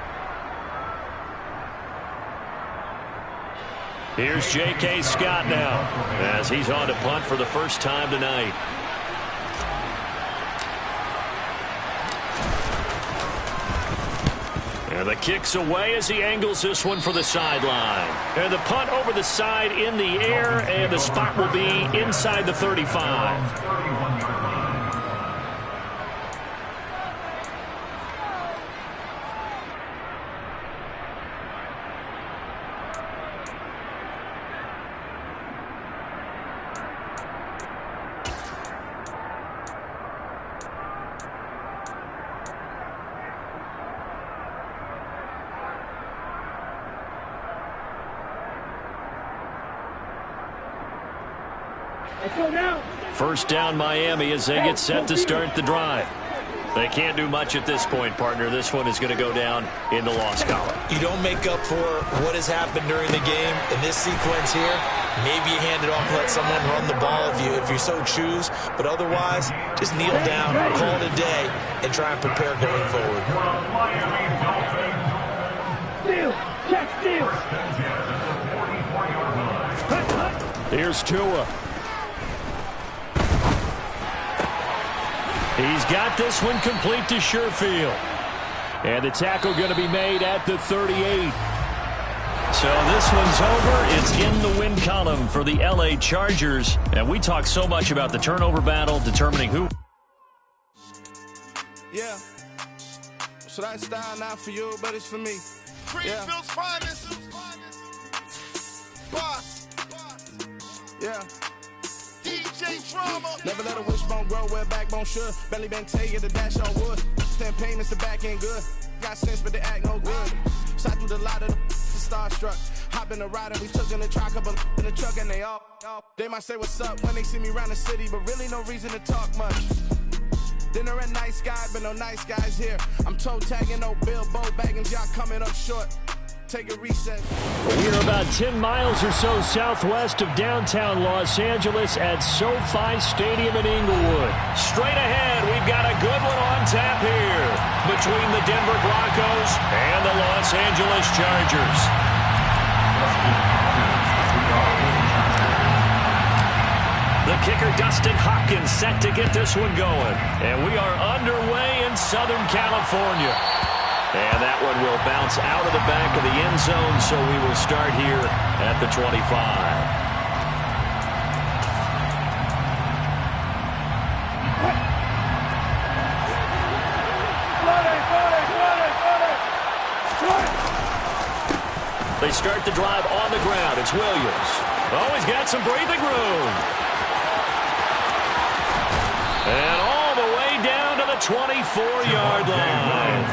Speaker 3: Here's J.K. Scott now as he's on to punt for the first time tonight. And the kick's away as he angles this one for the sideline. And the punt over the side in the air, and the spot will be inside the 35.
Speaker 5: Let's go now.
Speaker 3: First down, Miami, as they get set to start the drive. They can't do much at this point, partner. This one is going to go down in the loss column.
Speaker 8: You don't make up for what has happened during the game. In this sequence here, maybe you hand it off and let someone run the ball if you so choose. But otherwise, just kneel down, call it a day, and try and prepare going forward.
Speaker 5: Steal. Check steal.
Speaker 2: Here's Tua. He's got this one complete to Sherfield. And the tackle going to be made at the 38.
Speaker 3: So this one's over. It's in the win column for the LA Chargers. And we talk so much about the turnover battle, determining who.
Speaker 10: Yeah. So that style not for you, but it's for me.
Speaker 11: Greenfield's finest. Boss.
Speaker 10: Yeah.
Speaker 11: DJ Drama.
Speaker 10: Never let a wishbone grow where a backbone should. Belly been tell you the dash on wood. 10 payments, the back ain't good. Got sense, but they act no good. Shot through the lot of the starstruck. Hop in the ride and we took in the truck, couple in the truck and they all. They might say what's up when they see me around the city, but really no reason to talk much. Dinner a nice guy, but no nice guys here. I'm toe tagging, no Bilbo Baggins, y'all coming up short. Take a reset.
Speaker 2: We are about 10 miles or so southwest of downtown Los Angeles at SoFi Stadium in Inglewood.
Speaker 3: Straight ahead, we've got a good one on tap here between the Denver Broncos and the Los Angeles Chargers. The kicker, Dustin Hopkins, set to get this one going. And we are underway in Southern California. And that one will bounce out of the back of the end zone, so we will start here at the 25. They start the drive on the ground. It's Williams. Oh, he's got some breathing room. And all the way down to the 24-yard line.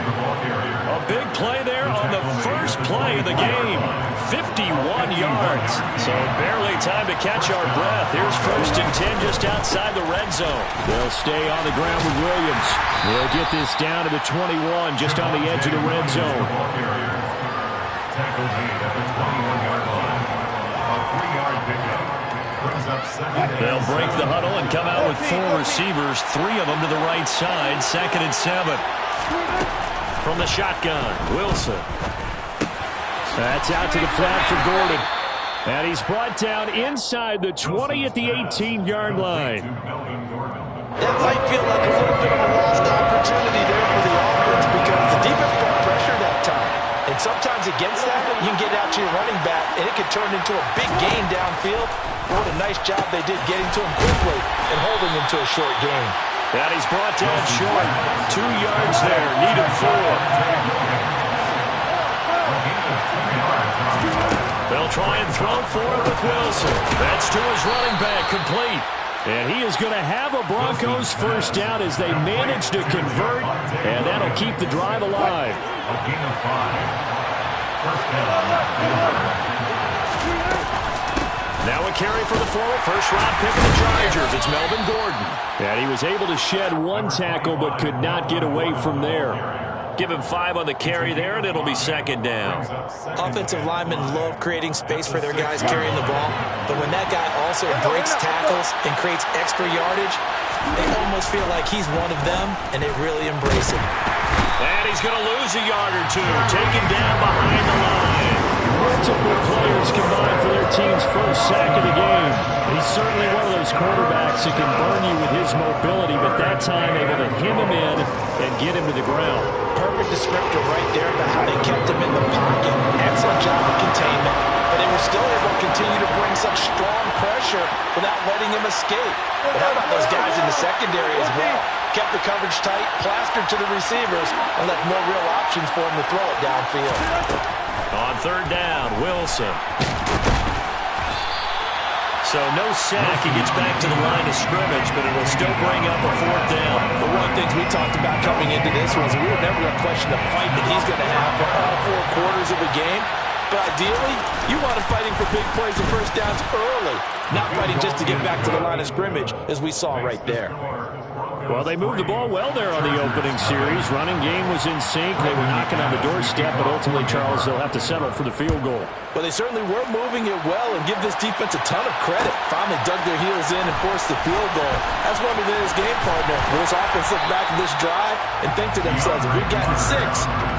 Speaker 3: A big play there on the first play of the game. 51 yards. So barely time to catch our breath. Here's 1st and 10 just outside the red zone.
Speaker 2: They'll stay on the ground with Williams. They'll get this down to the 21, just on the edge of the red zone.
Speaker 3: They'll break the huddle and come out with 4 receivers, 3 of them to the right side. 2nd and 7. From the shotgun, Wilson.
Speaker 2: That's out to the flat for Gordon. And he's brought down inside the 20 at the 18-yard line.
Speaker 8: That might feel like a little bit of a lost opportunity there for the offense because the defense brought pressure that time. And sometimes against that, you can get out to your running back, and it could turn into a big gain downfield. What a nice job they did getting to him quickly and holding him to a short gain.
Speaker 3: And he's brought down short. 2 yards there, needed 4. They'll try and throw for it with Wilson. That's to his running back, complete.
Speaker 2: And he is going to have a Broncos first down as they manage to convert, and that'll keep the drive alive.
Speaker 6: A gain of 5. First down.
Speaker 3: Now a carry for the forward. First-round pick of the Chargers. It's Melvin Gordon.
Speaker 2: And he was able to shed 1 tackle but could not get away from there.
Speaker 3: Give him 5 on the carry there, and it'll be 2nd down.
Speaker 8: Offensive linemen love creating space for their guys carrying the ball, but when that guy also breaks tackles and creates extra yardage, they almost feel like he's one of them, and they really embrace it.
Speaker 3: And he's going to lose a yard or 2, taken down behind the line.
Speaker 2: Multiple players combined for their team's first sack of the game. He's certainly one of those quarterbacks that can burn you with his mobility, but that time able to hem him in and get him to the ground.
Speaker 8: Perfect descriptor right there about how they kept him in the pocket. Excellent job of containment, but they were still able to continue to bring such strong pressure without letting him escape. But how about those guys in the secondary as well? Kept the coverage tight, plastered to the receivers, and left no real options for him to throw it downfield.
Speaker 3: On 3rd down, Wilson. So no sack. He gets back to the line of scrimmage, but it will still bring up a 4th down.
Speaker 8: The one thing we talked about coming into this was we were never going to question the fight that he's going to have for all 4 quarters of the game. But ideally, you want him fighting for big plays and first downs early.
Speaker 4: not fighting just to get back to the line of scrimmage, as we saw right there.
Speaker 2: Well, they moved the ball well there on the opening series. Running game was in sync. They were knocking on the doorstep, but ultimately, Charles, they'll have to settle for the field goal.
Speaker 4: Well, they certainly were moving it well, and give this defense a ton of credit. Finally dug their heels in and forced the field goal. That's one of his game partner. Will this offense look back at this drive and think to themselves, if we'd gotten 6,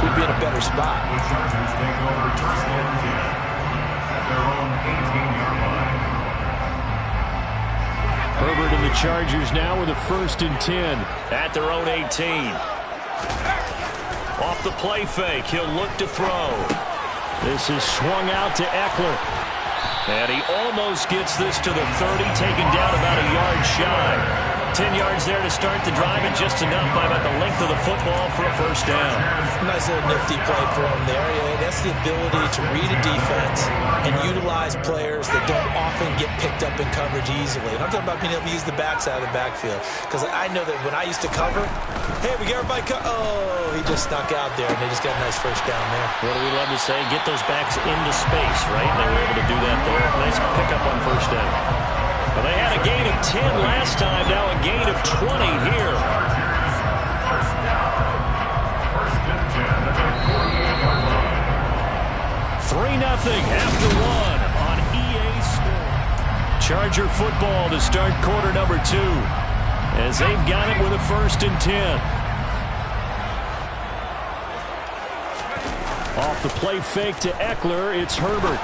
Speaker 4: we'd be in a better spot.
Speaker 6: The Chargers take over first and 10 at their own 18-yard line.
Speaker 2: Herbert and the Chargers now with a first and 10
Speaker 3: at their own 18. Off the play fake, he'll look to throw.
Speaker 2: This is swung out to Eckler.
Speaker 3: And he almost gets this to the 30, taken down about a yard shy. 10 yards there to start the drive, and just enough by about the length of the football for a first down.
Speaker 4: Nice little nifty play for him there. Yeah, that's the ability to read a defense and utilize players that don't often get picked up in coverage easily. And I'm talking about being able to use the backside of the backfield. Because I know that when I used to cover, hey, we got everybody oh, he just snuck out there, and they just got a nice first down there.
Speaker 3: What do we love to say? Get those backs into space, right? They were able to do that there. Nice pickup on first down.
Speaker 2: Well, they had a gain of 10 last time, now a gain of 20 here.
Speaker 6: First down. First and 10 at the 48-yard line.
Speaker 2: 3-0 after 1 on EA Sports. Charger football to start quarter number 2, as they've got it with a first and 10. Off the play fake to Eckler, it's Herbert.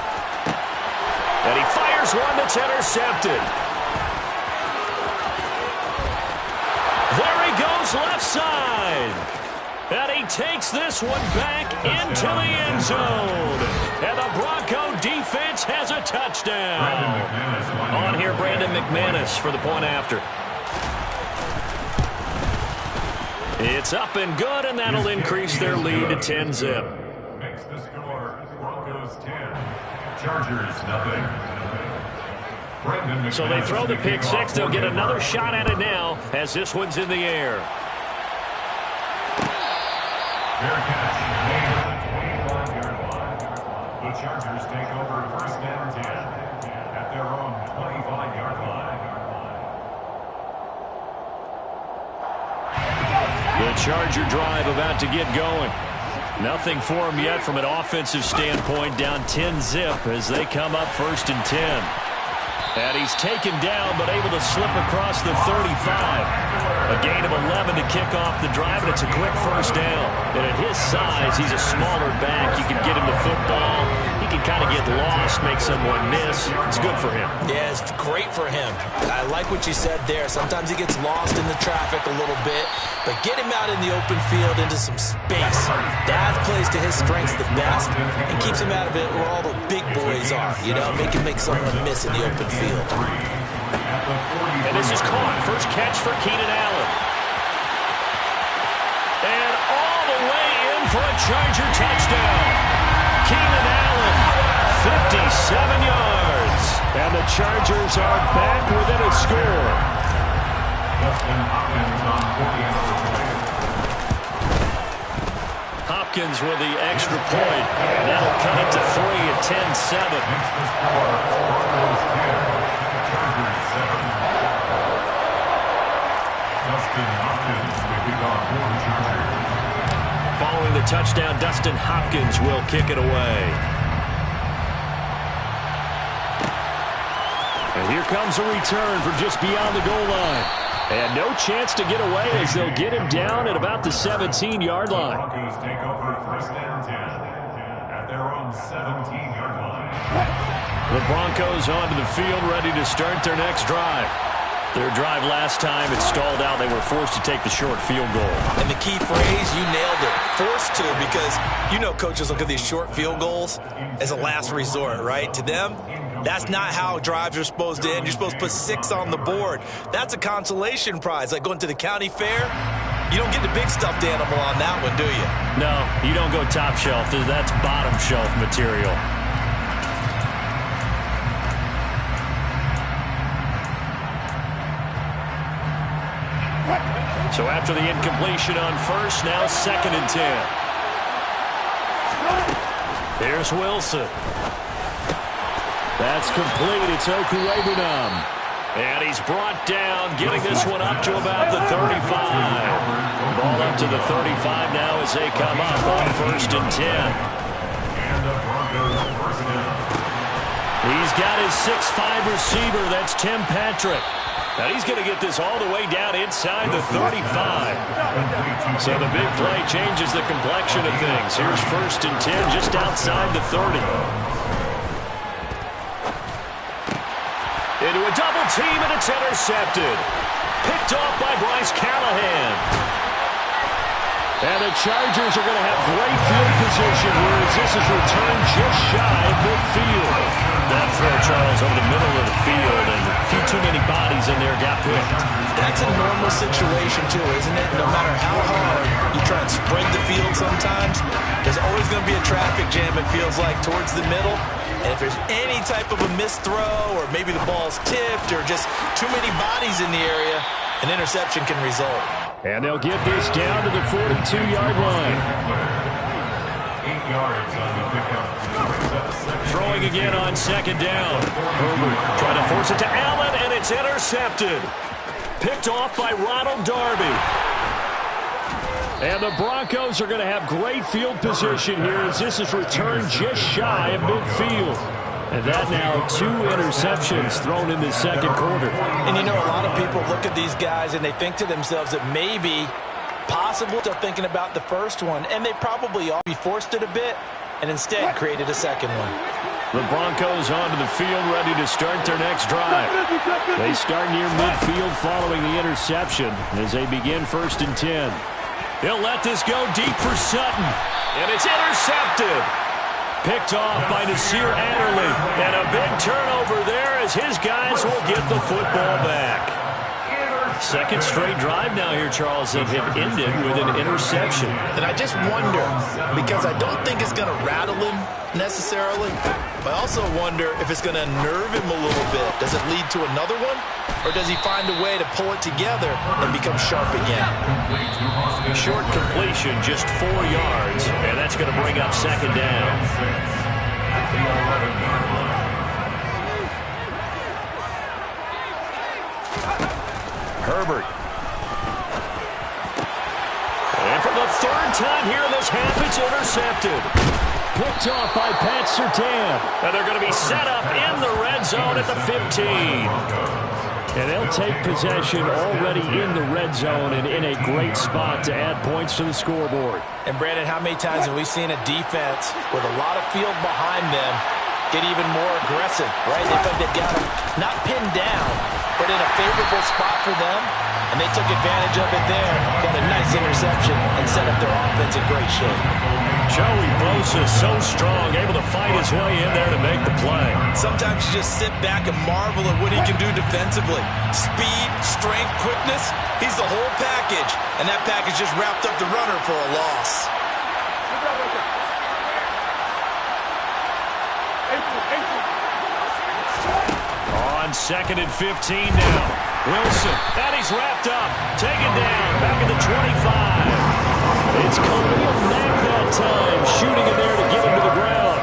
Speaker 3: And he fires one that's intercepted.
Speaker 2: There he goes left side. And he takes this one back into the end zone. And the Bronco defense has a touchdown.
Speaker 3: On here, Brandon McManus for the point after.
Speaker 2: It's up and good, and that'll increase their lead to 10-zip.
Speaker 6: Makes the score Broncos 10. Chargers nothing.
Speaker 2: So they throw the pick six. They'll get another shot at it now as this one's in the air.
Speaker 6: Fair catch made at the 25-yard line. The Chargers take over first and 10 at their own 25-yard line.
Speaker 2: The Charger drive about to get going. Nothing for them yet from an offensive standpoint. Down 10-zip as they come up first and 10. And he's taken down, but able to slip across the 35. A gain of 11 to kick off the drive, and it's a quick first down. And at his size, he's a smaller back. You can get him the football. He can kind of get lost, make someone miss. It's good for him.
Speaker 4: Yeah, it's great for him. I like what you said there. Sometimes he gets lost in the traffic a little bit, but get him out in the open field into some space. That plays to his strengths the best and keeps him out of it where all the big boys are. You know, make him make someone miss in the open field.
Speaker 2: And this is caught. First catch for Keenan Allen. And all the way in for a Charger touchdown. Keenan Allen, 57 yards. And the Chargers are back within a score.
Speaker 6: Dustin Hopkins on 40
Speaker 2: Hopkins with the extra point. And that'll cut it to 3 at 10-7.
Speaker 6: Makes the score Broncos 10. Chargers 7. Dustin Hopkins to kick off for the Chargers.
Speaker 2: Following the touchdown, Dustin Hopkins will kick it away. And here comes a return from just beyond the goal line. And no chance to get away as they'll get him down at about the 17-yard line.
Speaker 6: Broncos take over first and 10 at their own 17-yard line.
Speaker 2: The Broncos onto the field, ready to start their next drive. Their drive last time, it stalled out. They were forced to take the short field goal.
Speaker 4: And the key phrase, you nailed it, forced to, because you know coaches look at these short field goals as a last resort, right? To them, that's not how drives are supposed to end. You're supposed to put 6 on the board. That's a consolation prize, like going to the county fair. You don't get the big stuffed animal on that one, do you?
Speaker 2: No, you don't go top shelf. That's bottom shelf material. So after the incompletion on first, now second and 10. Here's Wilson. That's complete. It's Okuwebunam. And he's brought down, getting this one up to about the 35. Ball up to the 35 now as they come up on 1st and 10. He's got his 6'5 receiver. That's Tim Patrick. And he's going to get this all the way down inside the 35. So the big play changes the complexion of things. Here's 1st and 10 just outside the 30. Into a double team, and it's intercepted. Picked off by Bryce Callahan. And the Chargers are going to have great field position here as this is returned just shy of midfield. That throw, Charles, over the middle of the field, and a few too many bodies in there got picked.
Speaker 8: That's a normal situation, too, isn't it? No matter how hard you try and spread the field sometimes, there's always going to be a traffic jam, it feels like, towards the middle. And if there's any type of a missed throw, or maybe the ball's tipped, or just too many bodies in the area, an interception can result.
Speaker 2: And they'll get this down to the 42-yard line.
Speaker 6: 8 yards on the pickup.
Speaker 2: Throwing again on 2nd down. Herbert trying to force it to Allen, and it's intercepted. Picked off by Ronald Darby. And the Broncos are going to have great field position here as this is returned just shy of midfield. And that now 2 interceptions thrown in the 2nd quarter.
Speaker 8: And you know, a lot of people look at these guys and they think to themselves that maybe, possible, they're thinking about the first one. And they probably all forced it a bit and instead created a second one.
Speaker 2: The Broncos onto the field ready to start their next drive. They start near midfield following the interception as they begin 1st and 10. They'll let this go deep for Sutton. And it's intercepted. Picked off by Nasir Adderley. And a big turnover there as his guys will get the football back. 2nd straight drive now here, Charles, that have ended with an interception.
Speaker 8: And I just wonder, because I don't think it's going to rattle him necessarily, but I also wonder if it's going to nerve him a little bit. Does it lead to another one? Or does he find a way to pull it together and become sharp again?
Speaker 2: Short completion, just 4 yards, and that's going to bring up 2nd down. Herbert. And for the 3rd time here in this half, it's intercepted. Picked off by Pat Surtain. And they're going to be set up in the red zone at the 15. And they'll take possession already in the red zone and in a great spot to add points to the scoreboard.
Speaker 8: And, Brandon, how many times have we seen a defense with a lot of field behind them get even more aggressive, right? They felt they've got them not pinned down, but in a favorable spot for them, and they took advantage of it there, got a nice interception, and set up their offense in great shape.
Speaker 2: Joey Bosa so strong, able to fight his way in there to make the play.
Speaker 8: Sometimes you just sit back and marvel at what he can do defensively. Speed, strength, quickness, he's the whole package, and that package just wrapped up the runner for a loss.
Speaker 2: On 2nd and 15 now. Wilson, and he's wrapped up. Taken down, back at the 25. It's Khalil Mack that time, shooting in there to get him to the ground.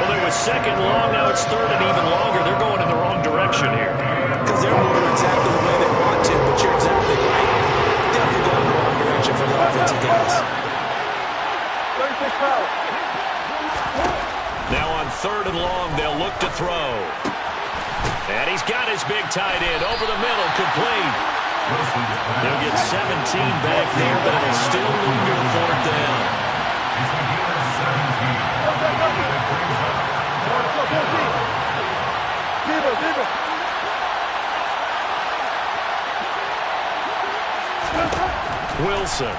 Speaker 2: Well, it was 2nd long, now it's 3rd and even longer. They're going in the wrong direction here.
Speaker 8: Because they're moving exactly the way they want to, but you're exactly right. Definitely going in the wrong direction for the offensive guys.
Speaker 2: Now on 3rd and long, they'll look to throw. And he's got his big tight end over the middle, complete. He'll get 17 back there, but it'll still linger 4th down. Wilson.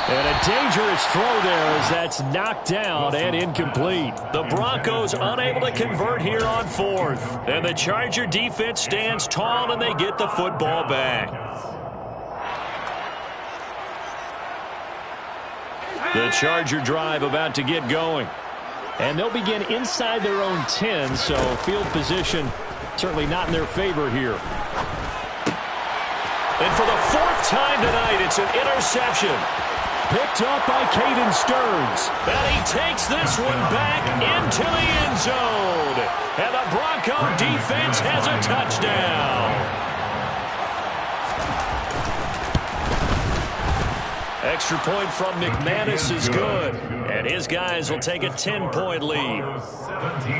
Speaker 2: And a dangerous throw there as that's knocked down and incomplete. The Broncos unable to convert here on 4th. And the Charger defense stands tall and they get the football back. The Charger drive about to get going. And they'll begin inside their own 10, so field position certainly not in their favor here. And for the 4th time tonight, it's an interception. Picked up by Caden Stearns.
Speaker 3: And he takes this one back into the end zone. And the Bronco defense has a touchdown. Extra point from McManus is good. And his guys will take a 10-point lead.
Speaker 6: 17.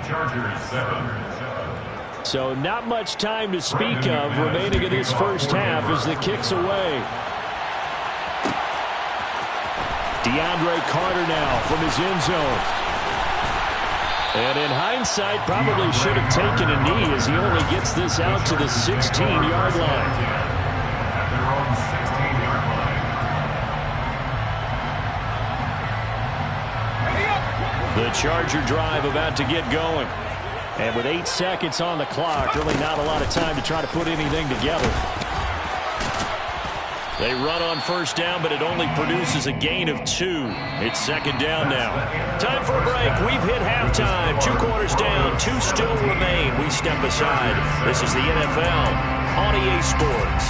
Speaker 6: Chargers 7.
Speaker 2: So not much time to speak of remaining in this first half as the kick's away. DeAndre Carter now from his end zone. And in hindsight, probably should have taken a knee as he only gets this out to the 16-yard line.
Speaker 6: At their own 16-yard line.
Speaker 2: The Charger drive about to get going. And with 8 seconds on the clock, really not a lot of time to try to put anything together.
Speaker 3: They run on first down, but it only produces a gain of 2. It's second down now. Time for a break. We've hit halftime. 2 quarters down, 2 still remain. We step aside. This is the NFL on EA Sports.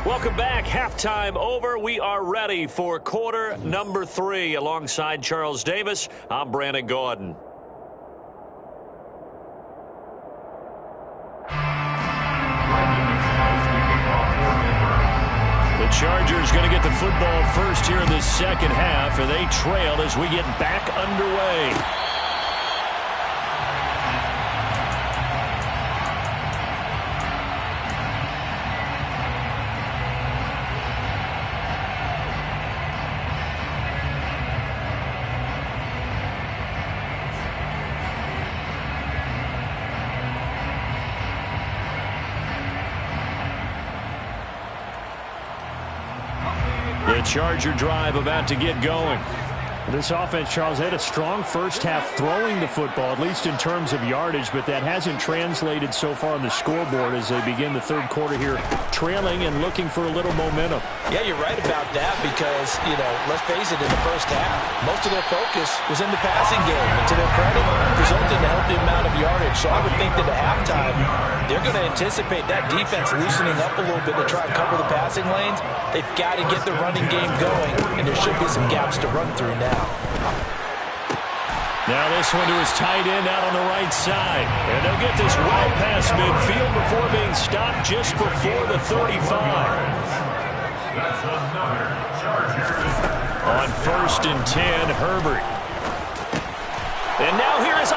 Speaker 3: Welcome back. Halftime over. We are ready for quarter number 3. Alongside Charles Davis, I'm Brandon Gordon. The Chargers going to get the football first here in the second half, and they trail as we get back underway. The Charger drive about to get going.
Speaker 2: This offense, Charles, had a strong first half throwing the football, at least in terms of yardage, but that hasn't translated so far on the scoreboard as they begin the third quarter here, trailing and looking for a little momentum.
Speaker 8: Yeah, you're right about that because, let's face it, in the first half, most of their focus was in the passing game. And to their credit, resulted in a healthy amount of yardage. So I would think that at halftime, they're going to anticipate that defense loosening up a little bit to try and cover the passing lanes. They've got to get the running game going, and there should be some gaps to run through now.
Speaker 3: Now this one to his tight end out on the right side. And they'll get this well past midfield before being stopped just before the 35.
Speaker 6: That's another Chargers.
Speaker 3: On 1st and 10, Herbert. And now here is